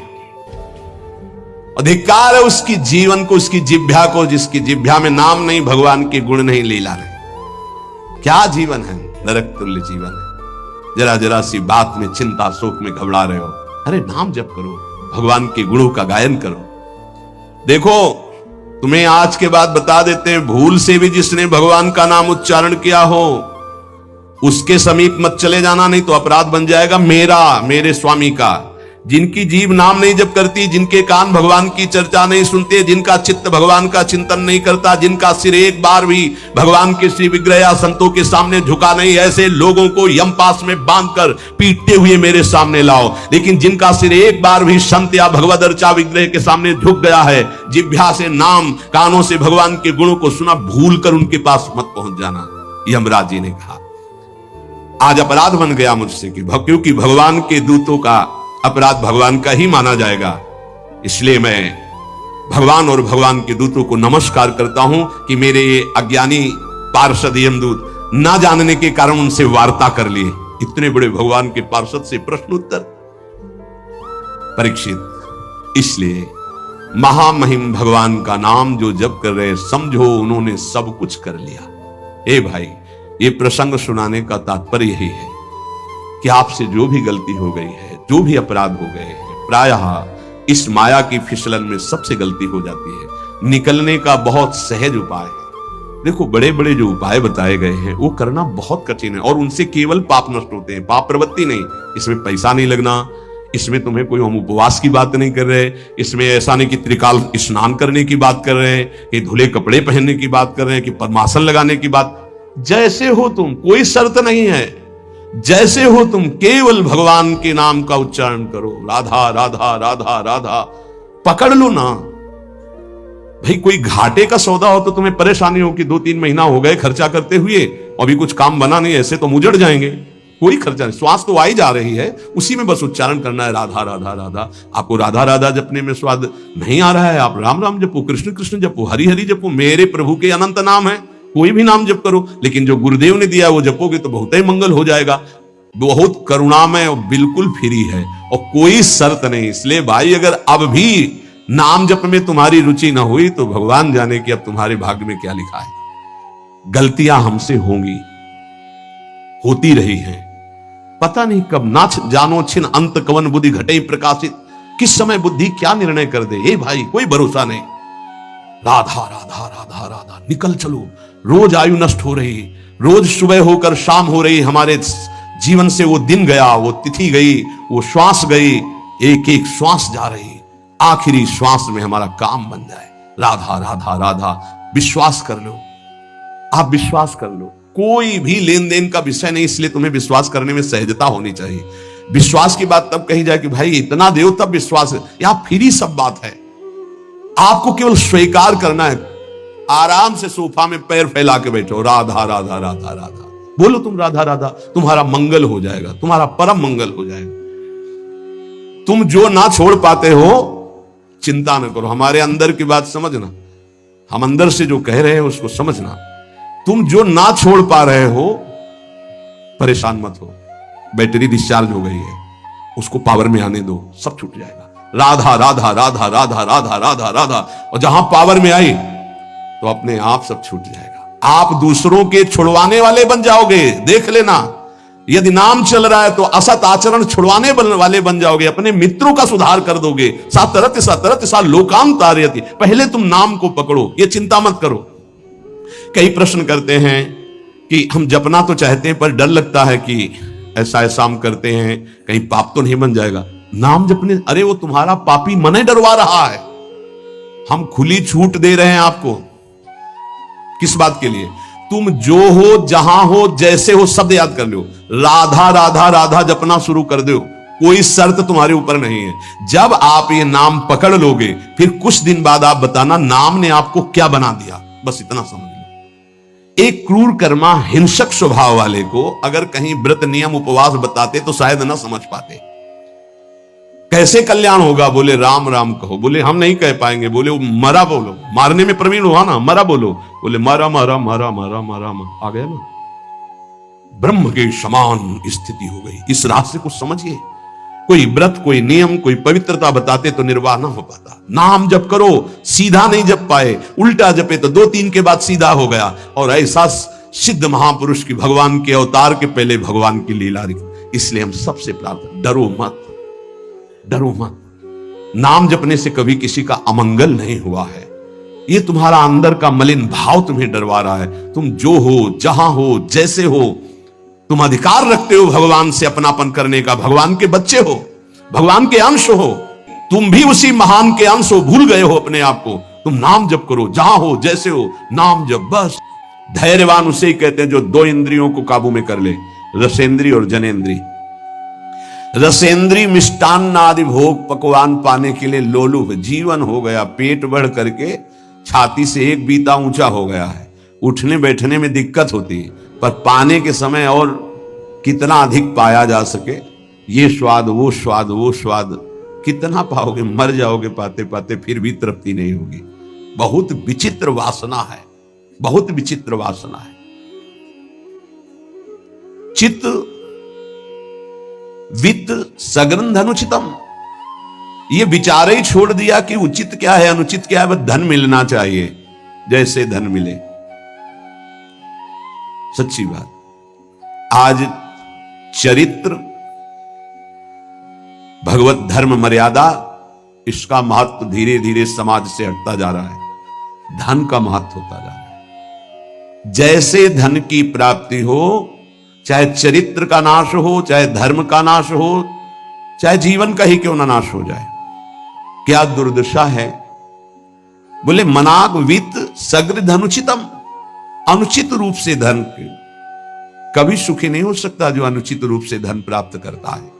अधिकार है उसकी जीवन को, उसकी जिभ्या को, जिसकी जिभ्या में नाम नहीं, भगवान के गुण नहीं, लीला नहीं। क्या जीवन है, नरक तुल्य जीवन है। जरा जरा सी बात में चिंता शोक में घबरा रहे हो, अरे नाम जप करो, भगवान के गुणों का गायन करो। देखो, तुम्हें आज के बाद बता देते हैं, भूल से भी जिसने भगवान का नाम उच्चारण किया हो उसके समीप मत चले जाना, नहीं तो अपराध बन जाएगा मेरा, मेरे स्वामी का। जिनकी जीभ नाम नहीं जप करती, जिनके कान भगवान की चर्चा नहीं सुनते, जिनका चित्त भगवान का चिंतन नहीं करता, जिनका सिर एक बार भी भगवान के श्री विग्रह या संतों के सामने झुका नहीं, ऐसे लोगों को यमपास में बांधकर पीटते हुए मेरे सामने लाओ। लेकिन जिनका सिर एक बार भी संत या भगवद अर्चा विग्रह के सामने झुक गया है, जिभ्या से नाम, कानों से भगवान के गुणों को सुना, भूल कर उनके पास मत पहुंच जाना। यमराज जी ने कहा, आज अपराध बन गया मुझसे, क्योंकि भगवान के दूतों का अपराध भगवान का ही माना जाएगा। इसलिए मैं भगवान और भगवान के दूतों को नमस्कार करता हूं कि मेरे ये अज्ञानी पार्षद यमदूत ना जानने के कारण उनसे वार्ता कर लिए। इतने बड़े भगवान के पार्षद से प्रश्न उत्तर। परीक्षित, इसलिए महामहिम भगवान का नाम जो जप कर रहे, समझो उन्होंने सब कुछ कर लिया। ए भाई, ये प्रसंग सुनाने का तात्पर्य यही है कि आपसे जो भी गलती हो गई है, जो भी अपराध हो गए हैं, प्रायः इस माया की फिसलन में सबसे गलती हो जाती है। निकलने का बहुत सहज उपाय है। देखो, बड़े बड़े जो उपाय बताए गए हैं वो करना बहुत कठिन है, और उनसे केवल पाप नष्ट होते हैं, पाप प्रवृत्ति नहीं। इसमें पैसा नहीं लगना, इसमें तुम्हें कोई हम उपवास की बात नहीं कर रहे, इसमें ऐसा नहीं कि त्रिकाल स्नान करने की बात कर रहे हैं, कि धुले कपड़े पहनने की बात कर रहे हैं, कि पद्मासन लगाने की बात। जैसे हो तुम, कोई शर्त नहीं है, जैसे हो तुम, केवल भगवान के नाम का उच्चारण करो। राधा राधा राधा राधा, पकड़ लो ना भाई। कोई घाटे का सौदा हो तो तुम्हें परेशानी हो कि 2-3 महीना हो गए खर्चा करते हुए, अभी कुछ काम बना नहीं, ऐसे तो मुजड़ जाएंगे। कोई खर्चा नहीं, श्वास तो आ ही जा रही है, उसी में बस उच्चारण करना है, राधा राधा राधा। आपको राधा राधा जपने में स्वाद नहीं आ रहा है, आप राम राम जपो, कृष्ण कृष्ण जपो, हरि हरि जपो। मेरे प्रभु के अनंत नाम है, कोई भी नाम जप करो, लेकिन जो गुरुदेव ने दिया वो जपोगे तो बहुत ही मंगल हो जाएगा। बहुत करुणामय और बिल्कुल फ्री है, और कोई शर्त नहीं। इसलिए भाई, अगर अब भी नाम जप में तुम्हारी रुचि ना हुई तो भगवान जाने कि अब तुम्हारे भाग्य में क्या लिखा है। गलतियां हमसे होंगी, होती रही हैं, पता नहीं कब। नाच जानो छिन अंत कवन बुद्धि घटे प्रकाशित, किस समय बुद्धि क्या निर्णय कर दे। हे भाई, कोई भरोसा नहीं। राधा राधा राधा राधा, निकल चलो। रोज आयु नष्ट हो रही, रोज सुबह होकर शाम हो रही, हमारे जीवन से वो दिन गया, वो तिथि गई, वो श्वास गई, एक एक श्वास जा रही, आखिरी श्वास में हमारा काम बन जाए। राधा राधा राधा, विश्वास कर लो, आप विश्वास कर लो। कोई भी लेन देन का विषय नहीं, इसलिए तुम्हें विश्वास करने में सहजता होनी चाहिए। विश्वास की बात तब कही जाए कि भाई इतना दो तब विश्वास है, यहां फ्री सब बात है। आपको केवल स्वीकार करना है। आराम से सोफा में पैर फैला के बैठो, राधा राधा राधा राधा बोलो, तुम राधा राधा, तुम्हारा मंगल हो जाएगा, तुम्हारा परम मंगल हो जाएगा। तुम जो ना छोड़ पाते हो चिंता न करो, हमारे अंदर की बात समझना, हम अंदर से जो कह रहे हैं उसको समझना। तुम जो ना छोड़ पा रहे हो परेशान मत हो, बैटरी डिस्चार्ज हो गई है, उसको पावर में आने दो, सब छूट जाएगा। राधा राधा राधा राधा राधा राधा राधा, और जहां पावर में आई तो अपने आप सब छूट जाएगा। आप दूसरों के छुड़वाने वाले बन जाओगे, देख लेना। यदि नाम चल रहा है तो असत आचरण छुड़वाने वाले बन जाओगे, अपने मित्रों का सुधार कर दोगे। सातरत सातरत सा लोकाम तारयति, पहले तुम नाम को पकड़ो, ये चिंता मत करो। कई प्रश्न करते हैं कि हम जपना तो चाहते हैं पर डर लगता है कि ऐसा ऐसा हम करते हैं कहीं पाप तो नहीं बन जाएगा नाम जपने। अरे वो तुम्हारा पापी मन ही डरवा रहा है। हम खुली छूट दे रहे हैं आपको। किस बात के लिए? तुम जो हो, जहां हो, जैसे हो, शब्द याद कर लो। राधा राधा राधा जपना शुरू कर दो, कोई शर्त तुम्हारे ऊपर नहीं है। जब आप ये नाम पकड़ लोगे फिर कुछ दिन बाद आप बताना नाम ने आपको क्या बना दिया। बस इतना समझ लो। एक क्रूर कर्मा हिंसक स्वभाव वाले को अगर कहीं व्रत नियम उपवास बताते तो शायद ना समझ पाते। कैसे कल्याण होगा? बोले राम राम कहो। बोले हम नहीं कह पाएंगे। बोले वो मरा बोलो, मारने में प्रवीण हुआ ना, मरा बोलो। बोले मरा मरा मरा मरा मरा, आ गया ना, ब्रह्म के समान स्थिति हो गई। इस रात से कुछ समझिए। कोई व्रत, कोई नियम, कोई पवित्रता बताते तो निर्वाह ना हो पाता। नाम जप करो, सीधा नहीं जप पाए, उल्टा जपे तो 2-3 के बाद सीधा हो गया। और ऐसा सिद्ध महापुरुष की भगवान के अवतार के पहले भगवान की लीला रही। इसलिए हम सबसे प्रार्थना, डरो मत, डरो मत। नाम जपने से कभी किसी का अमंगल नहीं हुआ है। ये तुम्हारा अंदर का मलिन भाव तुम्हें डरवा रहा है। तुम जो हो, जहां हो, जैसे हो, तुम अधिकार रखते हो भगवान से अपनापन करने का। भगवान के बच्चे हो, भगवान के अंश हो, तुम भी उसी महान के अंश हो। भूल गए हो अपने आप को। तुम नाम जप करो, जहां हो, जैसे हो, नाम जप बस। धैर्यवान उसे ही कहते हैं जो 2 इंद्रियों को काबू में कर ले, रसेंद्री और जनेन्द्री। रसेंद्री मिष्टान्न आदि भोग पकवान पाने के लिए लोलुप जीवन हो गया। पेट बढ़ करके छाती से 1 बीता ऊंचा हो गया है। उठने बैठने में दिक्कत होती है, पर पाने के समय और कितना अधिक पाया जा सके, ये स्वाद, वो स्वाद, वो स्वाद, कितना पाओगे? मर जाओगे पाते पाते, फिर भी तृप्ति नहीं होगी। बहुत विचित्र वासना है, बहुत विचित्र वासना है। चित्त वित्त सग्रंथ अनुचितम, ये विचार ही छोड़ दिया कि उचित क्या है, अनुचित क्या है। बस धन मिलना चाहिए, जैसे धन मिले। सच्ची बात। आज चरित्र, भगवत धर्म, मर्यादा, इसका महत्व धीरे धीरे समाज से हटता जा रहा है। धन का महत्व होता जा रहा है। जैसे धन की प्राप्ति हो, चाहे चरित्र का नाश हो, चाहे धर्म का नाश हो, चाहे जीवन का ही क्यों ना नाश हो जाए। क्या दुर्दशा है। बोले मनाग वित्त सगृध अनुचितम, अनुचित रूप से धन कभी सुखी नहीं हो सकता जो अनुचित रूप से धन प्राप्त करता है।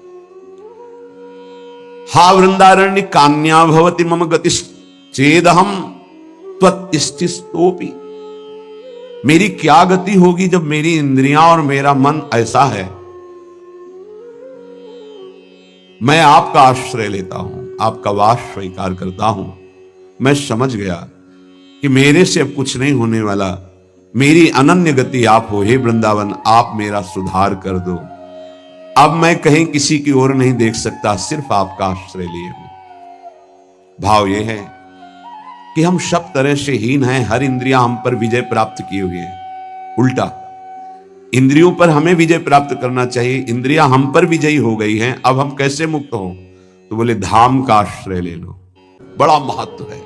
हा वृंदारण्य कान्या भवति मम गतिश्चेदहम त्वत्तिष्ठिस्तोपि, मेरी क्या गति होगी जब मेरी इंद्रियां और मेरा मन ऐसा है। मैं आपका आश्रय लेता हूं, आपका वास स्वीकार करता हूं। मैं समझ गया कि मेरे से अब कुछ नहीं होने वाला। मेरी अनन्य गति आप हो। हे वृंदावन, आप मेरा सुधार कर दो। अब मैं कहीं किसी की ओर नहीं देख सकता, सिर्फ आपका आश्रय लिए हूं। भाव यह है कि हम सब तरह से हीन हैं। हर इंद्रियां हम पर विजय प्राप्त किए हुए है। उल्टा, इंद्रियों पर हमें विजय प्राप्त करना चाहिए। इंद्रियां हम पर विजयी हो गई हैं, अब हम कैसे मुक्त हो? तो बोले धाम का आश्रय ले लो। बड़ा महत्व है।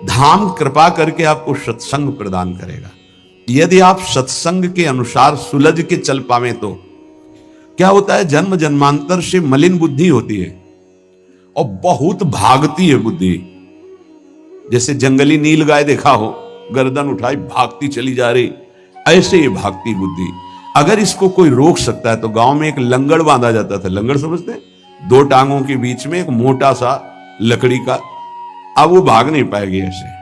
धाम कृपा करके आपको सत्संग प्रदान करेगा। यदि आप सत्संग के अनुसार सुलझ के चल पावे तो क्या होता है, जन्म जन्मांतर से मलिन बुद्धि होती है और बहुत भागती है बुद्धि। जैसे जंगली नीलगाय देखा हो, गर्दन उठाई भागती चली जा रही, ऐसे ये भागती बुद्धि। अगर इसको कोई रोक सकता है तो गांव में एक लंगड़ बांधा जाता था। लंगड़ समझते हैं? 2 टांगों के बीच में एक मोटा सा लकड़ी का। अब वो भाग नहीं पाएगी ऐसे।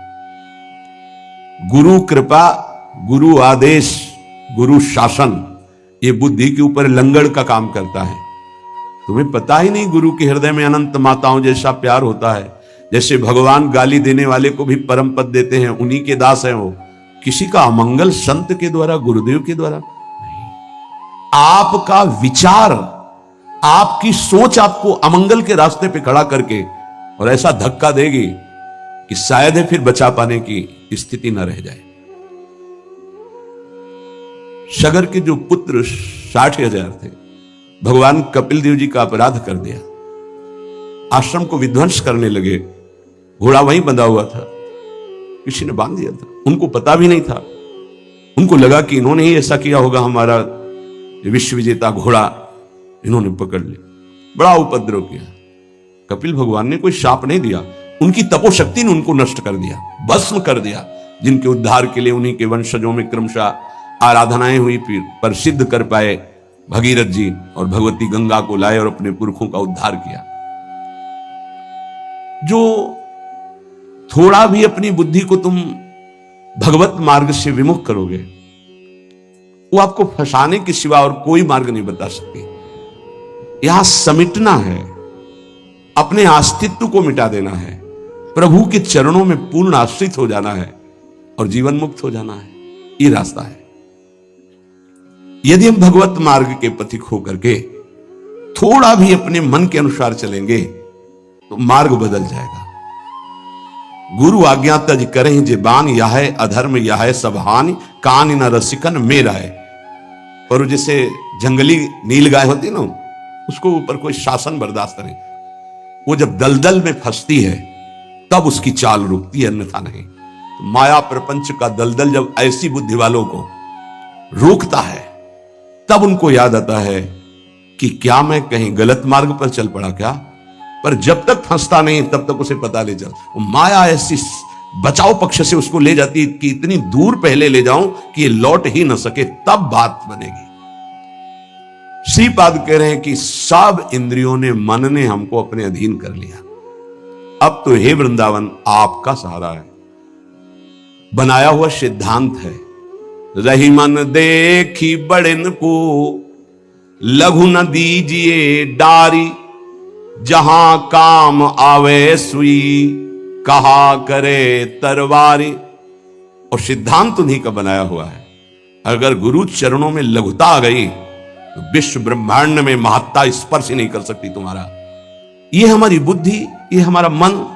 गुरु कृपा, गुरु आदेश, गुरु शासन, ये बुद्धि के ऊपर लंगड़ का काम करता है। तुम्हें पता ही नहीं गुरु के हृदय में अनंत माताओं जैसा प्यार होता है। जैसे भगवान गाली देने वाले को भी परम पद देते हैं, उन्हीं के दास हैं वो। किसी का अमंगल संत के द्वारा, गुरुदेव के द्वारा नहीं। आपका विचार, आपकी सोच आपको अमंगल के रास्ते पे खड़ा करके और ऐसा धक्का देगी कि शायद है फिर बचा पाने की स्थिति न रह जाए। सगर के जो पुत्र 60,000 थे, भगवान कपिल देव जी का अपराध कर दिया, आश्रम को विध्वंस करने लगे। घोड़ा वहीं बंधा हुआ था, किसी ने बांध दिया था, उनको पता भी नहीं था। उनको लगा कि इन्होंने ही ऐसा किया होगा, हमारा विश्व विजेता घोड़ा इन्होंने पकड़ लिया। बड़ा उपद्रव किया। कपिल भगवान ने कोई शाप नहीं दिया, उनकी तपोशक्ति ने उनको नष्ट कर दिया, भस्म कर दिया। जिनके उद्धार के लिए उन्हीं के वंशजों में क्रमशः आराधनाएं हुई, फिर पर सिद्ध कर पाए भगीरथ जी और भगवती गंगा को लाए और अपने पुरखों का उद्धार किया। जो थोड़ा भी अपनी बुद्धि को तुम भगवत मार्ग से विमुख करोगे, वो आपको फंसाने के सिवा और कोई मार्ग नहीं बता सकती। यहां समिटना है, अपने अस्तित्व को मिटा देना है, प्रभु के चरणों में पूर्ण आश्रित हो जाना है और जीवन मुक्त हो जाना है। ये रास्ता है। यदि हम भगवत मार्ग के पथिक होकर के थोड़ा भी अपने मन के अनुसार चलेंगे तो मार्ग बदल जाएगा। गुरु आज्ञा तज करें जे बान, यह है अधर्म यह है सब हानि, कान न रसिकन मेरा है। पर जैसे जंगली नीलगाय होती ना, उसको ऊपर कोई शासन बर्दाश्त नहीं। वो जब दलदल में फंसती है तब उसकी चाल रुकती है, अन्यथा नहीं। तो माया प्रपंच का दलदल जब ऐसी बुद्धि वालों को रोकता है तब उनको याद आता है कि क्या मैं कहीं गलत मार्ग पर चल पड़ा क्या। पर जब तक फंसता नहीं तब तक उसे पता नहीं चलता। माया ऐसी बचाव पक्ष से उसको ले जाती कि इतनी दूर पहले ले जाऊं कि ये लौट ही न सके, तब बात बनेगी। श्रीपाद कह रहे हैं कि सब इंद्रियों ने, मन ने हमको अपने अधीन कर लिया। अब तो हे वृंदावन आपका सहारा है। बनाया हुआ सिद्धांत है, रही मन देखी बड़न को, लघु न दीजिए डारी, जहां काम आवे सुई, कहा करे तरवारी। और सिद्धांत उन्हीं का बनाया हुआ है। अगर गुरु चरणों में लघुता आ गई तो विश्व ब्रह्मांड में महत्ता स्पर्श ही नहीं कर सकती तुम्हारा। ये हमारी बुद्धि, ये हमारा मन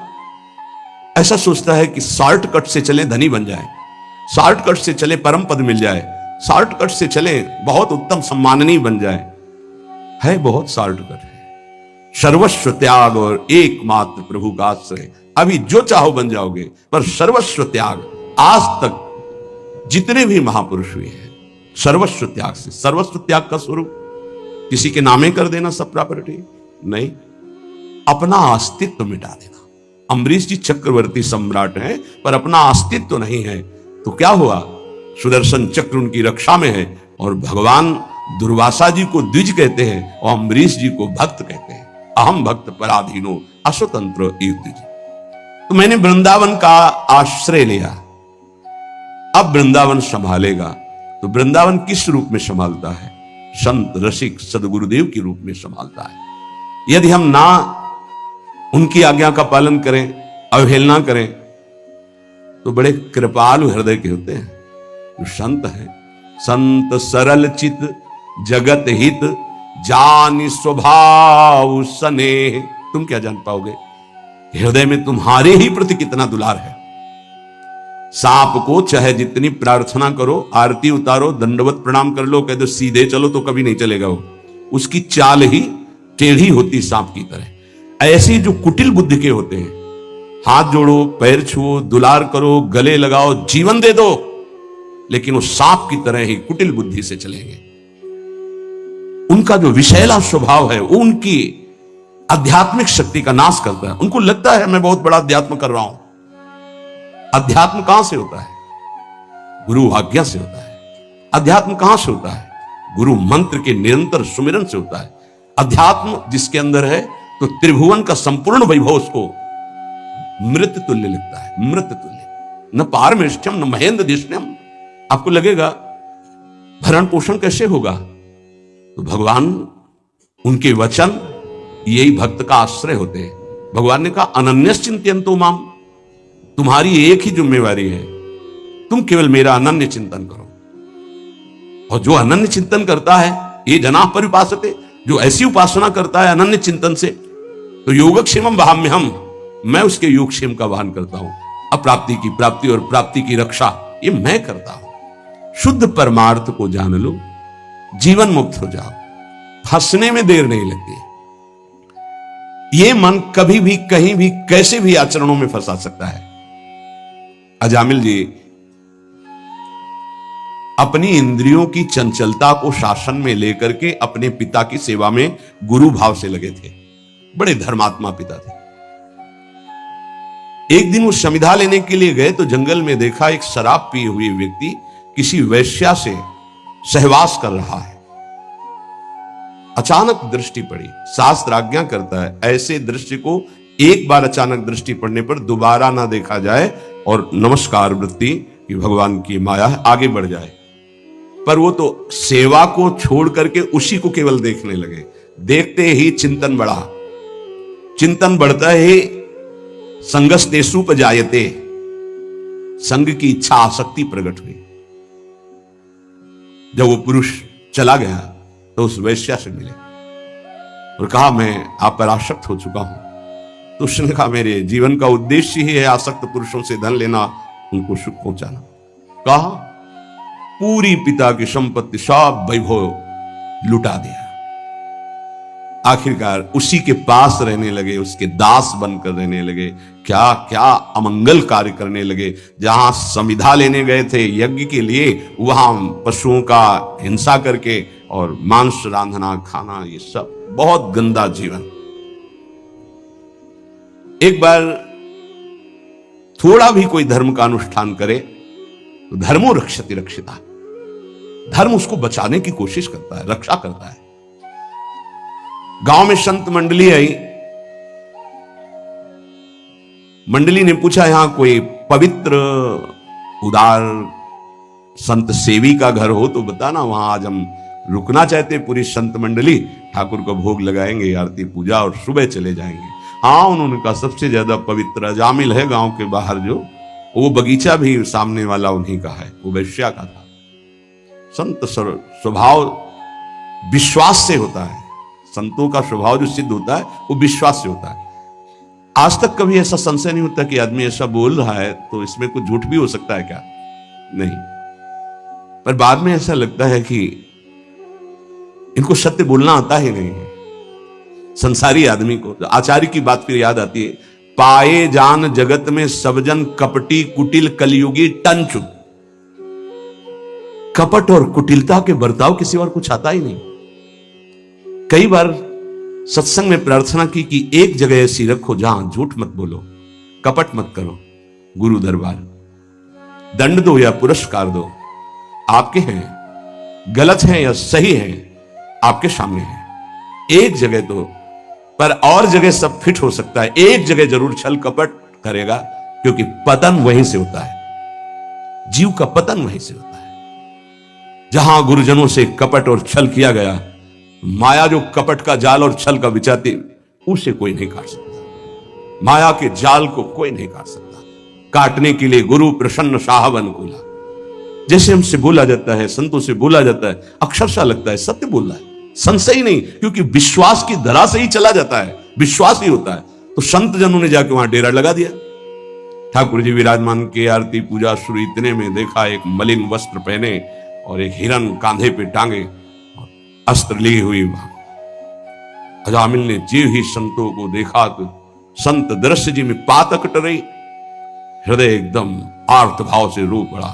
ऐसा सोचता है कि शॉर्टकट से चले धनी बन जाए, शॉर्टकट से चले परम पद मिल जाए, शॉर्टकट से चले बहुत उत्तम सम्माननीय बन जाए। है बहुत शॉर्टकट है। सर्वस्व त्याग और एकमात्र प्रभु का आश्रय। अभी जो चाहो बन जाओगे, पर सर्वस्व त्याग। आज तक जितने भी महापुरुष हुए हैं सर्वस्व त्याग से। सर्वस्व त्याग का स्वरूप किसी के नामे कर देना सब प्रॉपर्टी नहीं, अपना अस्तित्व मिटा देना। अम्बरीश जी चक्रवर्ती सम्राट हैं पर अपना अस्तित्व नहीं है, तो क्या हुआ? सुदर्शन चक्र उनकी रक्षा में है और भगवान दुर्वासा जी को द्विज कहते हैं और अम्बरीश जी को भक्त कहते हैं। अहम भक्त पराधीनो अस्वतंत्र युद्ध जी। तो मैंने वृंदावन का आश्रय लिया, अब वृंदावन संभालेगा। तो वृंदावन किस रूप में संभालता है? संत रसिक सदगुरुदेव के रूप में संभालता है। यदि हम ना उनकी आज्ञा का पालन करें, अवहेलना करें, तो बड़े कृपालु हृदय के होते हैं जो संत हैं। संत सरल चित जगत हित, जानी स्वभाव स्नेह। तुम क्या जान पाओगे हृदय में तुम्हारे ही प्रति कितना दुलार है। सांप को चाहे जितनी प्रार्थना करो, आरती उतारो, दंडवत प्रणाम कर लो, कह दो सीधे चलो, तो कभी नहीं चलेगा वो। उसकी चाल ही टेढ़ी होती सांप की तरह। ऐसे जो कुटिल बुद्धि के होते हैं, हाथ जोड़ो, पैर छुओ, दुलार करो, गले लगाओ, जीवन दे दो, लेकिन वो सांप की तरह ही कुटिल बुद्धि से चलेंगे। उनका जो विषैला स्वभाव है वो उनकी आध्यात्मिक शक्ति का नाश करता है। उनको लगता है मैं बहुत बड़ा अध्यात्म कर रहा हूं। अध्यात्म कहां से होता है? गुरु आज्ञा से होता है। अध्यात्म कहां से होता है? गुरु मंत्र के निरंतर सुमिरन से होता है। अध्यात्म जिसके अंदर है तो त्रिभुवन का संपूर्ण वैभव उसको मृत तुल्य लगता है, मृत तुल्य। न पारमेष्ठ्यम न महेंद्र दिष्ण्यम। आपको लगेगा भरण पोषण कैसे होगा? तो भगवान, उनके वचन यही भक्त का आश्रय होते हैं। भगवान ने कहा अनन्यस चिंतयन्तो माम, तुम्हारी एक ही जिम्मेवारी है, तुम केवल मेरा अनन्य चिंतन करो। और जो अनन्य चिंतन करता है ये जना परिपासते, जो ऐसी उपासना करता है अनन्य चिंतन से, तो योगक्षेमम वहाम्यहम, मैं उसके योगक्षेम का वहन करता हूं। अप्राप्ति की प्राप्ति और प्राप्ति की रक्षा ये मैं करता हूं। शुद्ध परमार्थ को जान लो, जीवन मुक्त हो जाओ, हंसने में देर नहीं लगती। ये मन कभी भी कहीं भी कैसे भी आचरणों में फंसा सकता है। अजामिल जी अपनी इंद्रियों की चंचलता को शासन में लेकर के अपने पिता की सेवा में गुरु भाव से लगे थे। बड़े धर्मात्मा पिता थे। एक दिन वो समिधा लेने के लिए गए तो जंगल में देखा एक शराब पिए हुए व्यक्ति किसी वैश्या से सहवास कर रहा है। अचानक दृष्टि पड़ी। शास्त्र आज्ञा करता है ऐसे दृश्य को एक बार अचानक दृष्टि पड़ने पर दोबारा ना देखा जाए और नमस्कार वृत्ति कि भगवान की माया है, आगे बढ़ जाए। पर वो तो सेवा को छोड़ करके उसी को केवल देखने लगे। देखते ही चिंतन बढ़ा। चिंतन बढ़ता ही संगस्तेषुपजायते, संग की इच्छा आसक्ति प्रकट हुई। जब वो पुरुष चला गया तो उस वैश्या से मिले और कहा मैं आप पर आसक्त हो चुका हूं। तो उसने कहा मेरे जीवन का उद्देश्य ही है आसक्त पुरुषों से धन लेना, उनको सुख पहुंचाना। कहा पूरी पिता की संपत्ति सब वैभव लुटा दिया। आखिरकार उसी के पास रहने लगे, उसके दास बनकर रहने लगे। क्या क्या अमंगल कार्य करने लगे। जहां समिधा लेने गए थे यज्ञ के लिए, वहां पशुओं का हिंसा करके और मांस रांधना खाना, ये सब बहुत गंदा जीवन। एक बार थोड़ा भी कोई धर्म का अनुष्ठान करे तो धर्मो रक्षति रक्षिता, धर्म उसको बचाने की कोशिश करता है, रक्षा करता है। गांव में संत मंडली आई। मंडली ने पूछा यहां कोई पवित्र उदार संत सेवी का घर हो तो बताना, वहां आज हम रुकना चाहते। पूरी संत मंडली ठाकुर को भोग लगाएंगे, आरती पूजा और सुबह चले जाएंगे। हाँ, उन्होंने कहा सबसे ज्यादा पवित्र अजामिल है गांव के बाहर, जो वो बगीचा भी सामने वाला उन्हीं का है, वो वैश्या का था। संत स्वभाव विश्वास से होता है। संतों का स्वभाव जो सिद्ध होता है वो विश्वास से होता है। आज तक कभी ऐसा संशय नहीं होता कि आदमी ऐसा बोल रहा है तो इसमें कुछ झूठ भी हो सकता है क्या? नहीं। पर बाद में ऐसा लगता है कि इनको सत्य बोलना आता ही नहीं है। संसारी आदमी को आचार्य की बात फिर याद आती है, पाए जान जगत में सब जन कपटी कुटिल कलयुगी टंचु। कपट और कुटिलता के बर्ताव किसी और कुछ आता ही नहीं। कई बार सत्संग में प्रार्थना की कि एक जगह ऐसी रखो जहां झूठ मत बोलो, कपट मत करो। गुरु दरबार, दंड दो या पुरस्कार दो, आपके हैं। गलत हैं या सही हैं, आपके सामने है। एक जगह तो, पर और जगह सब फिट हो सकता है, एक जगह जरूर छल कपट करेगा, क्योंकि पतन वहीं से होता है। जीव का पतन वहीं से होता है। जहां गुरुजनों से कपट और छल किया गया, माया जो कपट का जाल और छल का बिछाती, उसे कोई नहीं काट सकता। माया के जाल को कोई नहीं काट सकता। काटने के लिए गुरु प्रसन्न साहब अनुकूला। जैसे हमसे बोला जाता है, संतों से बोला जाता है, अक्षरशः लगता है सत्य बोल रहा है, संशय नहीं, क्योंकि विश्वास की धरा से ही चला जाता है, विश्वास ही होता है। तो संत जनों ने जाके वहां डेरा लगा दिया। ठाकुर जी विराजमान के, आरती पूजा शुरू। इतने में देखा एक मलिन वस्त्र पहने और एक हिरन कांधे पे टांगे, अस्त्र ली हुई वहां। अजामिल ने जीव ही संतों को देखा तो संत दृश्य जी में पातक टरी, हृदय एकदम आर्त भाव से रो पड़ा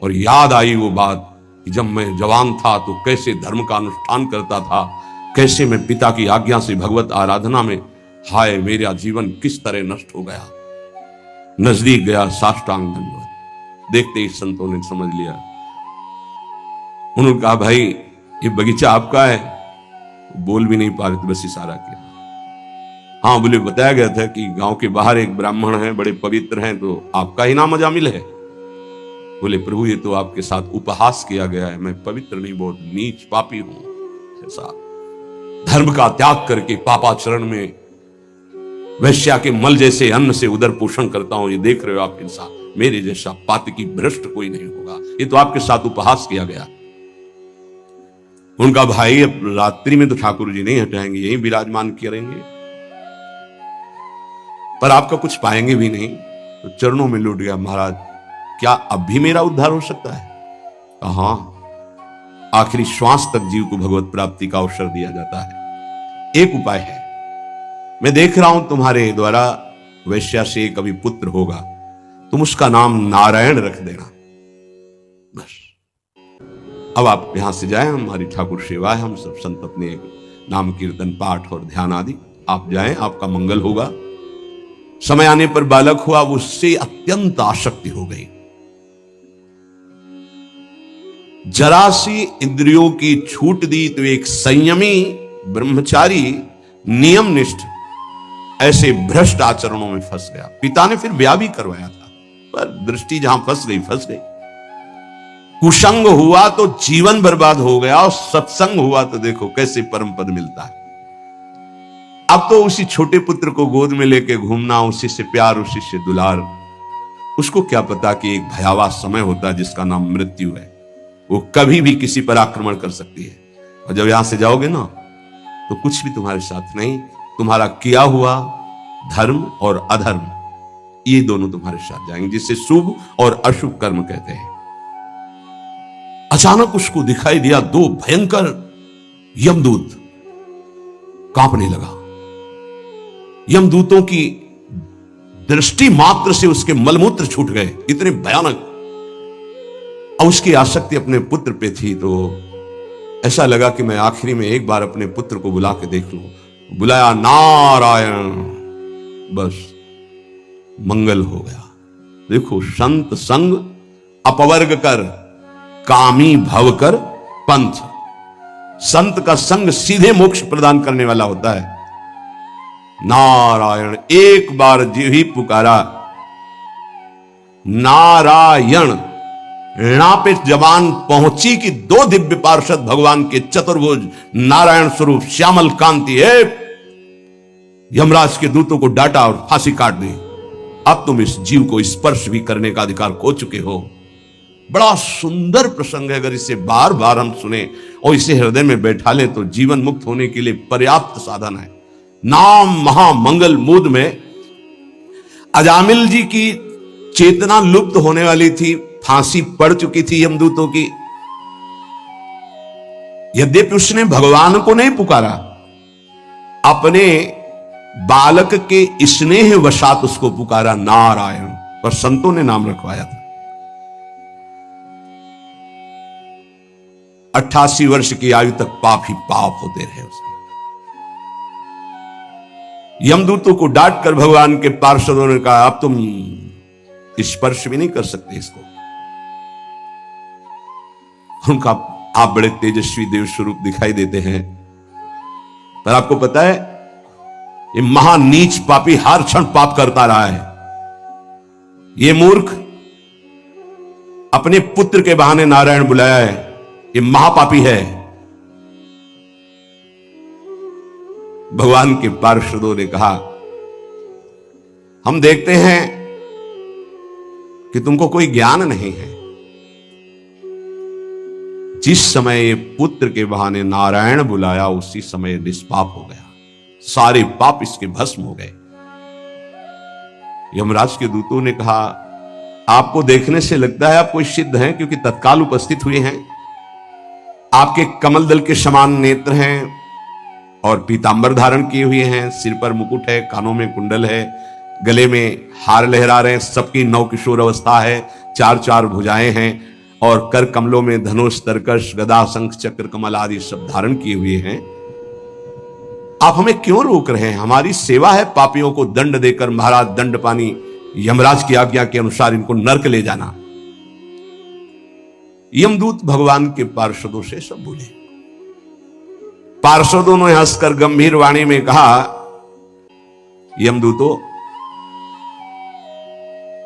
और याद आई वो बात कि जब मैं जवान था तो कैसे धर्म का अनुष्ठान करता था, कैसे मैं पिता की आज्ञा से भगवत आराधना में, हाय मेरा जीवन किस तरह नष्ट हो गया। नजदीक गया, साष्टांग दंडवत। देखते ही संतों ने समझ लिया। उन्होंने कहा भाई ये बगीचा आपका है। बोल भी नहीं पा रहे थे, बस इशारा किया। हाँ बोले, बताया गया था कि गांव के बाहर एक ब्राह्मण है, बड़े पवित्र हैं, तो आपका ही नाम अजामिल है। बोले प्रभु ये तो आपके साथ उपहास किया गया है, मैं पवित्र नहीं, बहुत नीच पापी हूं। ऐसा धर्म का त्याग करके पापाचरण में वैश्या के मल जैसे अन्न से उदर पोषण करता हूं। ये देख रहे हो आप इंसान, मेरे जैसा पातकी भ्रष्ट कोई नहीं होगा। ये तो आपके साथ उपहास किया गया। उनका भाई अब रात्रि में तो ठाकुर जी नहीं हटाएंगे, यहीं विराजमान करेंगे, पर आपका कुछ पाएंगे भी नहीं। तो चरणों में लौट गया, महाराज क्या अब भी मेरा उद्धार हो सकता है? हाँ, आखिरी श्वास तक जीव को भगवत प्राप्ति का अवसर दिया जाता है। एक उपाय है, मैं देख रहा हूं तुम्हारे द्वारा वैश्या से कभी पुत्र होगा, तुम उसका नाम नारायण रख देना, बस। अब आप यहां से जाएं, हमारी ठाकुर सेवा है, हम सब संत अपने नाम कीर्तन पाठ और ध्यान आदि, आप जाएं, आपका मंगल होगा। समय आने पर बालक हुआ, उससे अत्यंत आसक्ति हो गई। जरा सी इंद्रियों की छूट दी तो एक संयमी ब्रह्मचारी नियमनिष्ठ ऐसे भ्रष्ट आचरणों में फंस गया। पिता ने फिर ब्याह भी करवाया था, पर दृष्टि जहां फंस गई फंस गई। कुसंग हुआ तो जीवन बर्बाद हो गया, और सत्संग हुआ तो देखो कैसे परम पद मिलता है। अब तो उसी छोटे पुत्र को गोद में लेके घूमना, उसी से प्यार, उसी से दुलार। उसको क्या पता कि एक भयावह समय होता है जिसका नाम मृत्यु है, वो कभी भी किसी पर आक्रमण कर सकती है। और जब यहां से जाओगे ना तो कुछ भी तुम्हारे साथ नहीं, तुम्हारा किया हुआ धर्म और अधर्म ये दोनों तुम्हारे साथ जाएंगे, जिसे शुभ और अशुभ कर्म कहते हैं। अचानक उसको दिखाई दिया दो भयंकर यमदूत, कांपने लगा। यमदूतों की दृष्टि मात्र से उसके मलमूत्र छूट गए, इतने भयानक। और उसकी आसक्ति अपने पुत्र पे थी, तो ऐसा लगा कि मैं आखिरी में एक बार अपने पुत्र को बुला के देख लूं। बुलाया, नारायण, बस मंगल हो गया। देखो, संत संग अपवर्ग कर, कामी भव कर पंथ। संत का संग सीधे मोक्ष प्रदान करने वाला होता है। नारायण, एक बार जीव ही पुकारा नारायण, ऋणा पे जबान पहुंची कि दो दिव्य पार्षद भगवान के चतुर्भुज नारायण स्वरूप श्यामल कांति है, यमराज के दूतों को डांटा और फांसी काट दी। अब तुम इस जीव को स्पर्श भी करने का अधिकार खो चुके हो। बड़ा सुंदर प्रसंग है, अगर इसे बार बार हम सुने और इसे हृदय में बैठा ले तो जीवन मुक्त होने के लिए पर्याप्त साधन है। नाम महामंगल मूद में अजामिल जी की चेतना लुप्त होने वाली थी, फांसी पड़ चुकी थी यमदूतों की। यद्यपि उसने भगवान को नहीं पुकारा, अपने बालक के स्नेह वशात उसको पुकारा नारायण, पर संतों ने नाम रखवाया था। 88 वर्ष की आयु तक पाप ही पाप होते रहे उसके। यमदूतों को डांट कर भगवान के पार्षदों ने कहा, अब तुम स्पर्श भी नहीं कर सकते इसको। उनका, आप बड़े तेजस्वी देव स्वरूप दिखाई देते हैं, पर आपको पता है ये महानीच पापी हर क्षण पाप करता रहा है। ये मूर्ख अपने पुत्र के बहाने नारायण बुलाया है, ये महापापी है। भगवान के पार्षदों ने कहा, हम देखते हैं कि तुमको कोई ज्ञान नहीं है। जिस समय ये पुत्र के बहाने नारायण बुलाया, उसी समय निष्पाप हो गया, सारे पाप इसके भस्म हो गए। यमराज के दूतों ने कहा, आपको देखने से लगता है आप कोई सिद्ध हैं, क्योंकि तत्काल उपस्थित हुए हैं। आपके कमल दल के समान नेत्र हैं और पीतांबर धारण किए हुए हैं, सिर पर मुकुट है, कानों में कुंडल है, गले में हार लहरा रहे हैं, सबकी नव किशोर अवस्था है, 4 4 भुजाएं हैं। और कर कमलों में धनुष, तरकश, गदा, शंख, चक्र, कमल आदि सब धारण किए हुए हैं। आप हमें क्यों रोक रहे हैं? हमारी सेवा है पापियों को दंड देकर महाराज दंड पानी यमराज की आज्ञा के अनुसार इनको नरक ले जाना। यमदूत भगवान के पार्षदों से सब बोले। पार्षदों ने हंसकर गंभीर वाणी में कहा, यमदूतो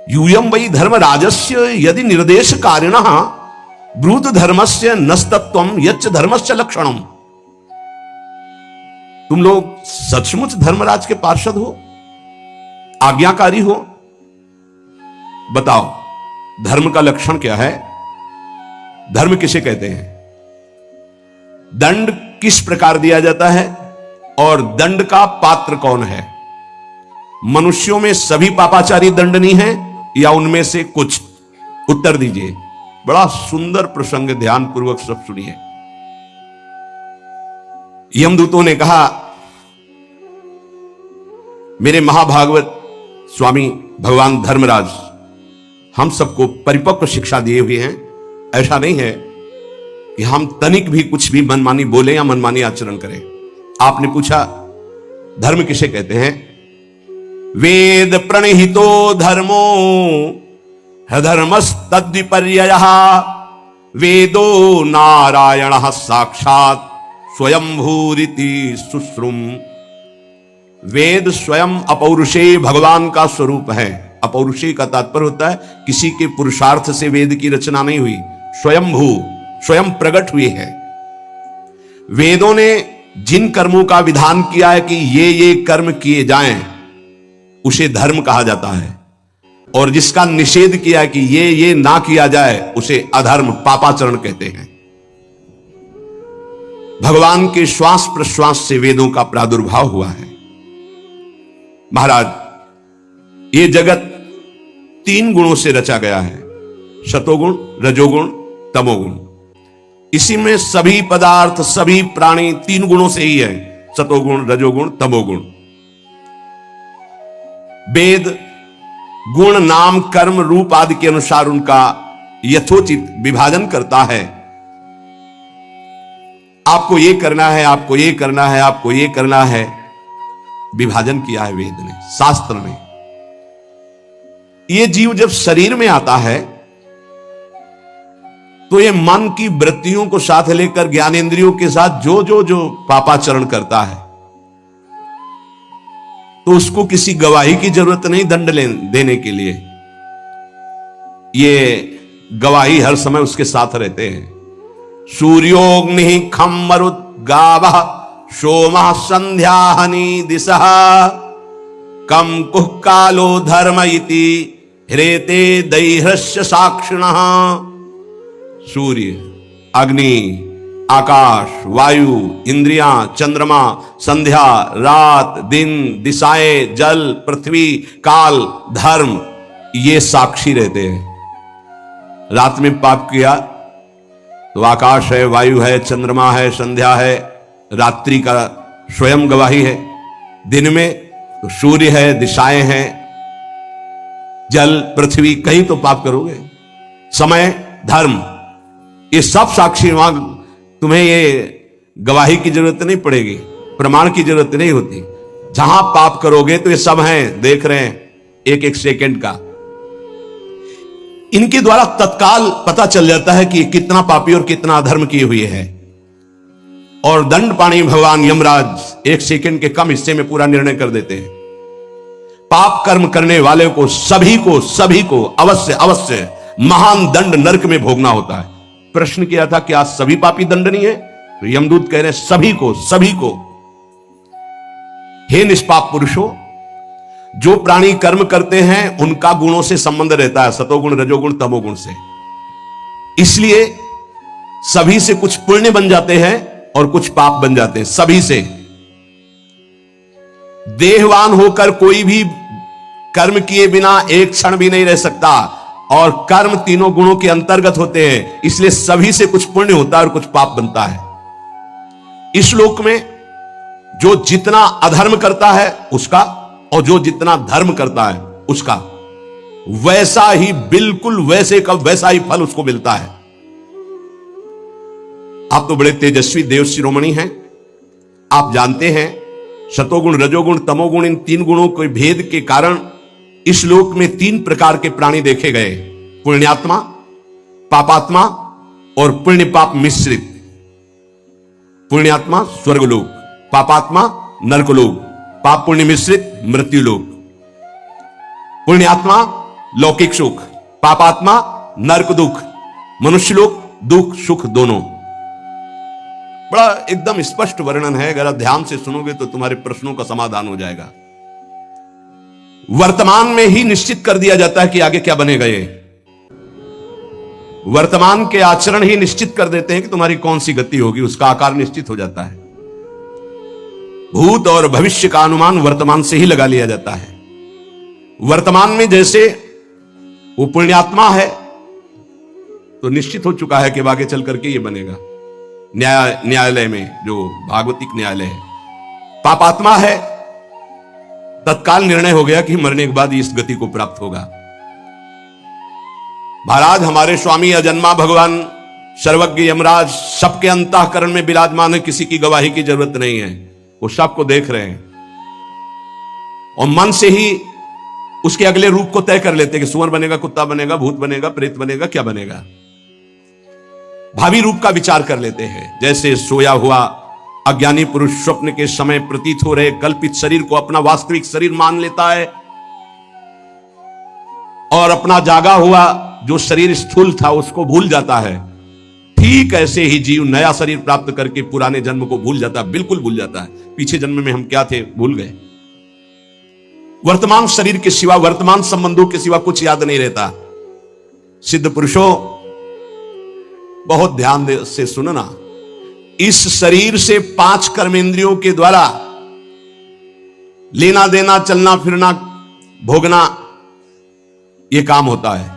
यूयम वै धर्मराजस्य यदि निर्देश कारिणः ब्रूत धर्मस्य नस्तत्वम यच्च धर्मस्य लक्षणम। तुम लोग सचमुच धर्मराज के पार्षद हो, आज्ञाकारी हो? बताओ धर्म का लक्षण क्या है? धर्म किसे कहते हैं? दंड किस प्रकार दिया जाता है और दंड का पात्र कौन है? मनुष्यों में सभी पापाचारी दंडनीय हैं या उनमें से कुछ? उत्तर दीजिए। बड़ा सुंदर प्रसंग, ध्यान पूर्वक सब सुनिए। यमदूतों ने कहा, मेरे महाभागवत स्वामी भगवान धर्मराज हम सबको परिपक्व शिक्षा दिए हुए हैं। ऐसा नहीं है कि हम तनिक भी कुछ भी मनमानी बोले या मनमानी आचरण करें। आपने पूछा धर्म किसे कहते हैं? वेद प्रणहितो धर्मो धर्मस्तद्विपर्ययः वेदो नारायणः साक्षात् स्वयंभूरिति सुश्रुम। वेद स्वयं अपौरुषेय भगवान का स्वरूप है। अपौरुषेय का तात्पर्य होता है किसी के पुरुषार्थ से वेद की रचना नहीं हुई, स्वयंभू, स्वयं प्रकट हुए हैं। वेदों ने जिन कर्मों का विधान किया है कि ये कर्म किए जाएं, उसे धर्म कहा जाता है, और जिसका निषेध किया है कि ये ना किया जाए, उसे अधर्म, पापाचरण कहते हैं। भगवान के श्वास प्रश्वास से वेदों का प्रादुर्भाव हुआ है। महाराज, ये जगत 3 गुणों से रचा गया है, सतोगुण, रजोगुण, तमोगुण। इसी में सभी पदार्थ, सभी प्राणी 3 गुणों से ही है, सतोगुण, रजोगुण, तमोगुण। वेद गुण, नाम, कर्म, रूप आदि के अनुसार उनका यथोचित विभाजन करता है। आपको ये करना है, आपको ये करना है, आपको ये करना है, विभाजन किया है वेद ने, शास्त्र ने। ये जीव जब शरीर में आता है तो ये मन की वृत्तियों को साथ लेकर ज्ञानेंद्रियों के साथ जो पापाचरण करता है, तो उसको किसी गवाही की जरूरत नहीं दंड देने के लिए। ये गवाही हर समय उसके साथ रहते हैं। सूर्योग्नि खम मरुत गावः सोमः संध्या हनि दिशः कम कुह कालो धर्म इति ह्रेते दैह्रस्य साक्षिणः। सूर्य, अग्नि, आकाश, वायु, इंद्रियां, चंद्रमा, संध्या, रात, दिन, दिशाएं, जल, पृथ्वी, काल, धर्म, ये साक्षी रहते हैं। रात में पाप किया तो आकाश है, वायु है, चंद्रमा है, संध्या है, रात्रि का स्वयं गवाही है। दिन में तो सूर्य है, दिशाएं हैं, जल, पृथ्वी, कहीं तो पाप करोगे। समय, धर्म, ये सब साक्षी। वहां तुम्हें ये गवाही की जरूरत नहीं पड़ेगी, प्रमाण की जरूरत नहीं होती। जहां पाप करोगे तो ये सब हैं, देख रहे हैं एक एक सेकंड का। इनके द्वारा तत्काल पता चल जाता है कि कितना पापी और कितना अधर्म किए हुए है। और दंड पाणी भगवान यमराज 1 सेकंड के कम हिस्से में पूरा निर्णय कर देते हैं। पाप कर्म करने वाले को सभी को अवश्य महान दंड नरक में भोगना होता है। प्रश्न किया था क्या सभी पापी दंडनीय है? तो यमदूत कह रहे हैं सभी को। हे निष्पाप पुरुषों, जो प्राणी कर्म करते हैं उनका गुणों से संबंध रहता है, सतोगुण, रजोगुण, तमोगुण से। इसलिए सभी से कुछ पुण्य बन जाते हैं और कुछ पाप बन जाते हैं, सभी से। देहवान होकर कोई भी कर्म किए बिना एक क्षण भी नहीं रह सकता, और कर्म तीनों गुणों के अंतर्गत होते हैं, इसलिए सभी से कुछ पुण्य होता है और कुछ पाप बनता है। इस लोक में जो जितना अधर्म करता है उसका, और जो जितना धर्म करता है उसका, वैसा ही, बिल्कुल वैसे का वैसा ही फल उसको मिलता है। आप तो बड़े तेजस्वी देव शिरोमणि हैं, आप जानते हैं सतोगुण, रजोगुण, तमोगुण, इन तीन गुणों के भेद के कारण इस लोक में तीन प्रकार के प्राणी देखे गए, पुण्यात्मा, पापात्मा और पुण्य पाप मिश्रित। पुण्यात्मा स्वर्गलोक, पापात्मा नरकलोक, पाप पुण्य मिश्रित मृत्युलोक। पुण्यात्मा लौकिक सुख, पापात्मा नरक दुख, मनुष्यलोक दुख सुख दोनों। बड़ा एकदम स्पष्ट वर्णन है, अगर आप ध्यान से सुनोगे तो तुम्हारे प्रश्नों का समाधान हो जाएगा। वर्तमान में ही निश्चित कर दिया जाता है कि आगे क्या बनेगा। ये वर्तमान के आचरण ही निश्चित कर देते हैं कि तुम्हारी कौन सी गति होगी, उसका आकार निश्चित हो जाता है। भूत और भविष्य का अनुमान वर्तमान से ही लगा लिया जाता है। वर्तमान में जैसे वो पुण्यात्मा है तो निश्चित हो चुका है कि आगे चल करके ये बनेगा, न्यायालय में जो भागवतिक न्यायालय है। पापात्मा है, तत्काल निर्णय हो गया कि मरने के बाद इस गति को प्राप्त होगा। महाराज हमारे स्वामी अजन्मा भगवान सर्वज्ञ यमराज सबके अंतःकरण में विराजमान है, किसी की गवाही की जरूरत नहीं है, वो सबको देख रहे हैं और मन से ही उसके अगले रूप को तय कर लेते हैं कि सुअर बनेगा, कुत्ता बनेगा, भूत बनेगा, प्रेत बनेगा, क्या बनेगा। भावी रूप का विचार कर लेते हैं। जैसे सोया हुआ अज्ञानी पुरुष स्वप्न के समय प्रतीत हो रहे कल्पित शरीर को अपना वास्तविक शरीर मान लेता है और अपना जागा हुआ जो शरीर स्थूल था उसको भूल जाता है, ठीक ऐसे ही जीव नया शरीर प्राप्त करके पुराने जन्म को भूल जाता है, बिल्कुल भूल जाता है। पीछे जन्म में हम क्या थे भूल गए। वर्तमान शरीर के सिवा, वर्तमान संबंधों के सिवा कुछ याद नहीं रहता। सिद्ध पुरुषों बहुत ध्यान से सुनना, इस शरीर से 5 कर्मेंद्रियों के द्वारा लेना देना, चलना फिरना, भोगना, यह काम होता है।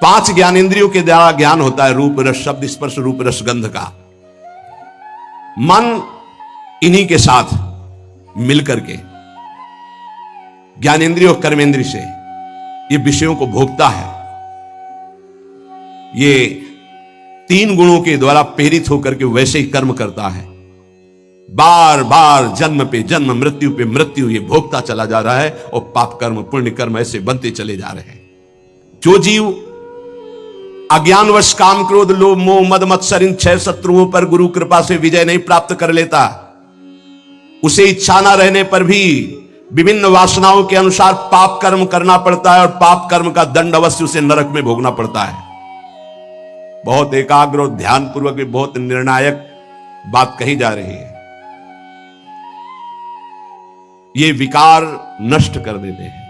5 ज्ञानेंद्रियों के द्वारा ज्ञान होता है, रूप रस शब्द स्पर्श रूप रस गंध का। मन इन्हीं के साथ मिलकर के ज्ञानेंद्रिय और कर्मेंद्रिय से ये विषयों को भोगता है। ये 3 गुणों के द्वारा प्रेरित होकर के वैसे ही कर्म करता है। बार बार जन्म पे जन्म, मृत्यु पे मृत्यु ये भोगता चला जा रहा है और पाप कर्म पुण्य कर्म ऐसे बनते चले जा रहे हैं। जो जीव अज्ञानवश काम क्रोध लोभ मोह मद मत्सर इन 6 शत्रुओं पर गुरु कृपा से विजय नहीं प्राप्त कर लेता, उसे इच्छा ना रहने पर भी विभिन्न वासनाओं के अनुसार पाप कर्म करना पड़ता है और पाप कर्म का दंड अवश्य उसे नरक में भोगना पड़ता है। बहुत एकाग्र और ध्यान पूर्वक बहुत निर्णायक बात कही जा रही है। ये विकार नष्ट कर देते हैं।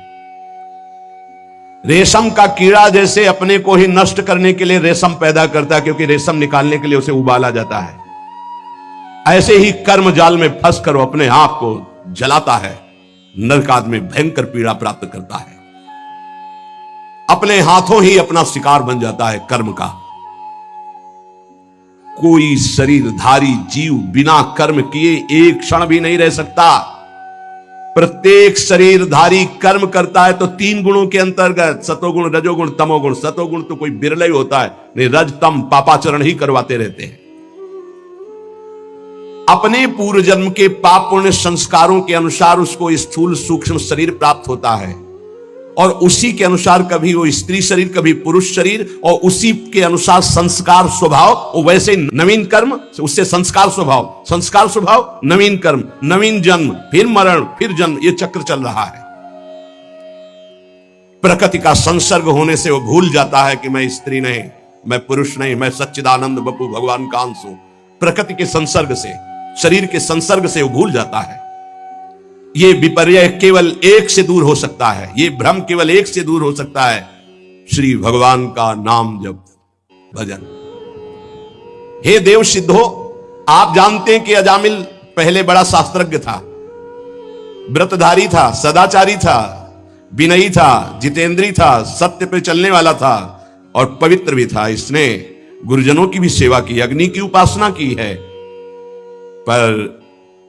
रेशम का कीड़ा जैसे अपने को ही नष्ट करने के लिए रेशम पैदा करता है, क्योंकि रेशम निकालने के लिए उसे उबाला जाता है, ऐसे ही कर्म जाल में फंस कर अपने आप को जलाता है, नरकाद में भयंकर पीड़ा प्राप्त करता है। अपने हाथों ही अपना शिकार बन जाता है कर्म का। कोई शरीरधारी जीव बिना कर्म किए एक क्षण भी नहीं रह सकता। प्रत्येक शरीरधारी कर्म करता है तो 3 गुणों के अंतर्गत, सतोगुण रजोगुण तमोगुण। सतोगुण तो कोई बिरला ही होता है, नहीं रज तम पापाचरण ही करवाते रहते हैं। अपने पूर्व जन्म के पाप पुण्य संस्कारों के अनुसार उसको स्थूल सूक्ष्म शरीर प्राप्त होता है और उसी के अनुसार कभी वो स्त्री शरीर कभी पुरुष शरीर, और उसी के अनुसार संस्कार स्वभाव, और वैसे नवीन कर्म उससे संस्कार स्वभाव नवीन कर्म, नवीन जन्म, फिर मरण, फिर जन्म, ये चक्र चल रहा है। प्रकृति का संसर्ग होने से वो भूल जाता है कि मैं स्त्री नहीं, मैं पुरुष नहीं, मैं सच्चिदानंद बपू भगवान का अंश हूं। प्रकृति के संसर्ग से, शरीर के संसर्ग से वो भूल जाता है। ये विपर्य केवल एक से दूर हो सकता है, ये भ्रम केवल एक से दूर हो सकता है, श्री भगवान का नाम जप भजन। हे देव सिद्धो, आप जानते हैं कि अजामिल पहले बड़ा शास्त्रज्ञ था, व्रतधारी था, सदाचारी था, विनयी था, जितेंद्री था, सत्य पे चलने वाला था और पवित्र भी था। इसने गुरुजनों की भी सेवा की, अग्नि की उपासना की है, पर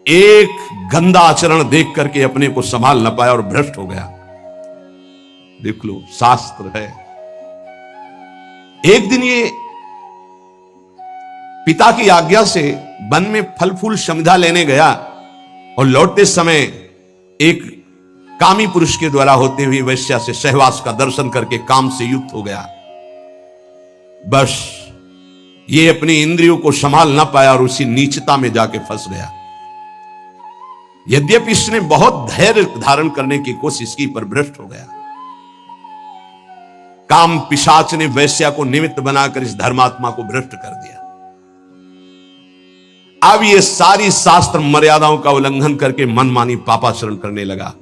एक गंदा आचरण देख करके अपने को संभाल न पाया और भ्रष्ट हो गया। देख लो, शास्त्र है। एक दिन ये पिता की आज्ञा से वन में फल फूल समिधा लेने गया और लौटते समय एक कामी पुरुष के द्वारा होते हुए वैश्या से सहवास का दर्शन करके काम से युक्त हो गया। बस ये अपनी इंद्रियों को संभाल ना पाया और उसी नीचता में जाके फंस गया। यद्यपि इसने बहुत धैर्य धारण करने की कोशिश की पर भ्रष्ट हो गया। काम पिशाच ने वैश्या को निमित्त बनाकर इस धर्मात्मा को भ्रष्ट कर दिया। अब ये सारी शास्त्र मर्यादाओं का उल्लंघन करके मनमानी पापाचरण करने लगा।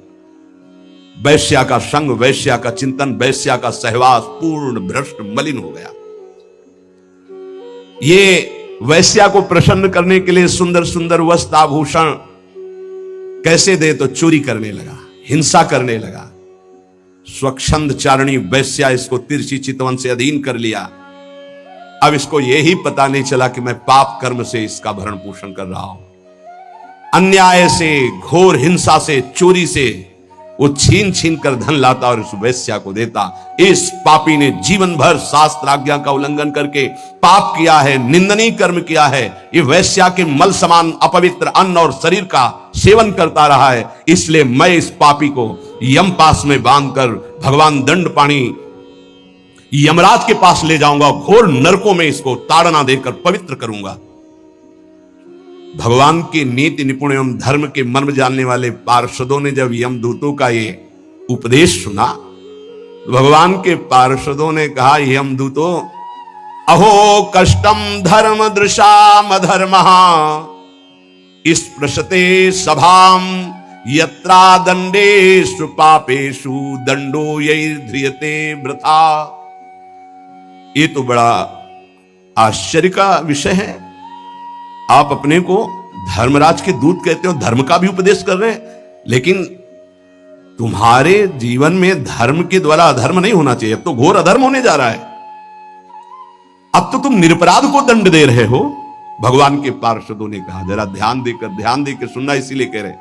वैश्या का संग, वैश्या का चिंतन, वैश्या का सहवास पूर्ण भ्रष्ट मलिन हो गया। ये वैश्या को प्रसन्न करने के लिए सुंदर सुंदर वस्त्र आभूषण कैसे दे तो चोरी करने लगा, हिंसा करने लगा। स्वच्छंद चारणी वैश्या इसको तिरछी चितवन से अधीन कर लिया। अब इसको यही पता नहीं चला कि मैं पाप कर्म से इसका भरण पोषण कर रहा हूं। अन्याय से, घोर हिंसा से, चोरी से वो छीन छीन कर धन लाता और उस वैश्या को देता। इस पापी ने जीवन भर शास्त्र आज्ञा का उल्लंघन करके पाप किया है, निंदनीय कर्म किया है। ये वैश्या के मल समान अपवित्र अन्न और शरीर का सेवन करता रहा है। इसलिए मैं इस पापी को यम पास में बांधकर भगवान दंड पाणी यमराज के पास ले जाऊंगा, घोर नरकों में इसको ताड़ना देकर पवित्र करूंगा। भगवान के नीति निपुण एवं धर्म के मर्म जानने वाले पार्षदों ने जब यमदूतों का ये उपदेश सुना तो भगवान के पार्षदों ने कहा, यमदूतों अहो कष्टम धर्म दृशाम अधर्मः स्पृशते सभाम यत्रा दंडेषु पापेषु दंडो यैर्ध्रियते वृथा। ये तो बड़ा आश्चर्य का विषय है। आप अपने को धर्मराज के दूत कहते हो, धर्म का भी उपदेश कर रहे हैं, लेकिन तुम्हारे जीवन में धर्म के द्वारा अधर्म नहीं होना चाहिए। अब तो घोर अधर्म होने जा रहा है। अब तो तुम निरपराध को दंड दे रहे हो। भगवान के पार्षदों ने कहा, जरा ध्यान देकर सुनना, इसीलिए कह रहे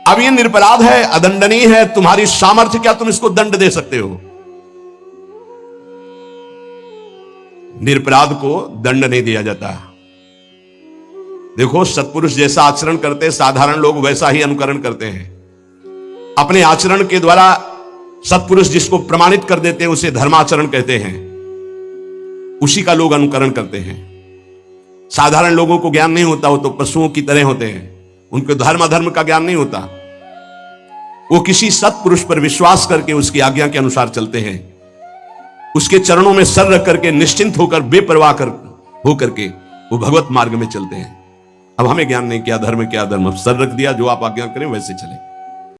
अब ये निरपराध है, अदंडनीय है। तुम्हारी सामर्थ्य क्या तुम इसको दंड दे सकते हो? निरपराध को दंड नहीं दिया जाता। देखो, सत्पुरुष जैसा आचरण करते साधारण लोग वैसा ही अनुकरण करते हैं। अपने आचरण के द्वारा सत्पुरुष जिसको प्रमाणित कर देते हैं उसे धर्माचरण कहते हैं, उसी का लोग अनुकरण करते हैं। साधारण लोगों को ज्ञान नहीं होता, वो तो पशुओं की तरह होते हैं। उनको धर्म अधर्म का ज्ञान नहीं होता। वो किसी सत्पुरुष पर विश्वास करके उसकी आज्ञा के अनुसार चलते हैं। उसके चरणों में सर रख करके निश्चिंत होकर बेपरवाह होकर के वो भगवत मार्ग में चलते हैं। अब हमें ज्ञान नहीं क्या धर्म क्या धर्म, अब सर रख दिया, जो आप आज्ञा करें वैसे चले।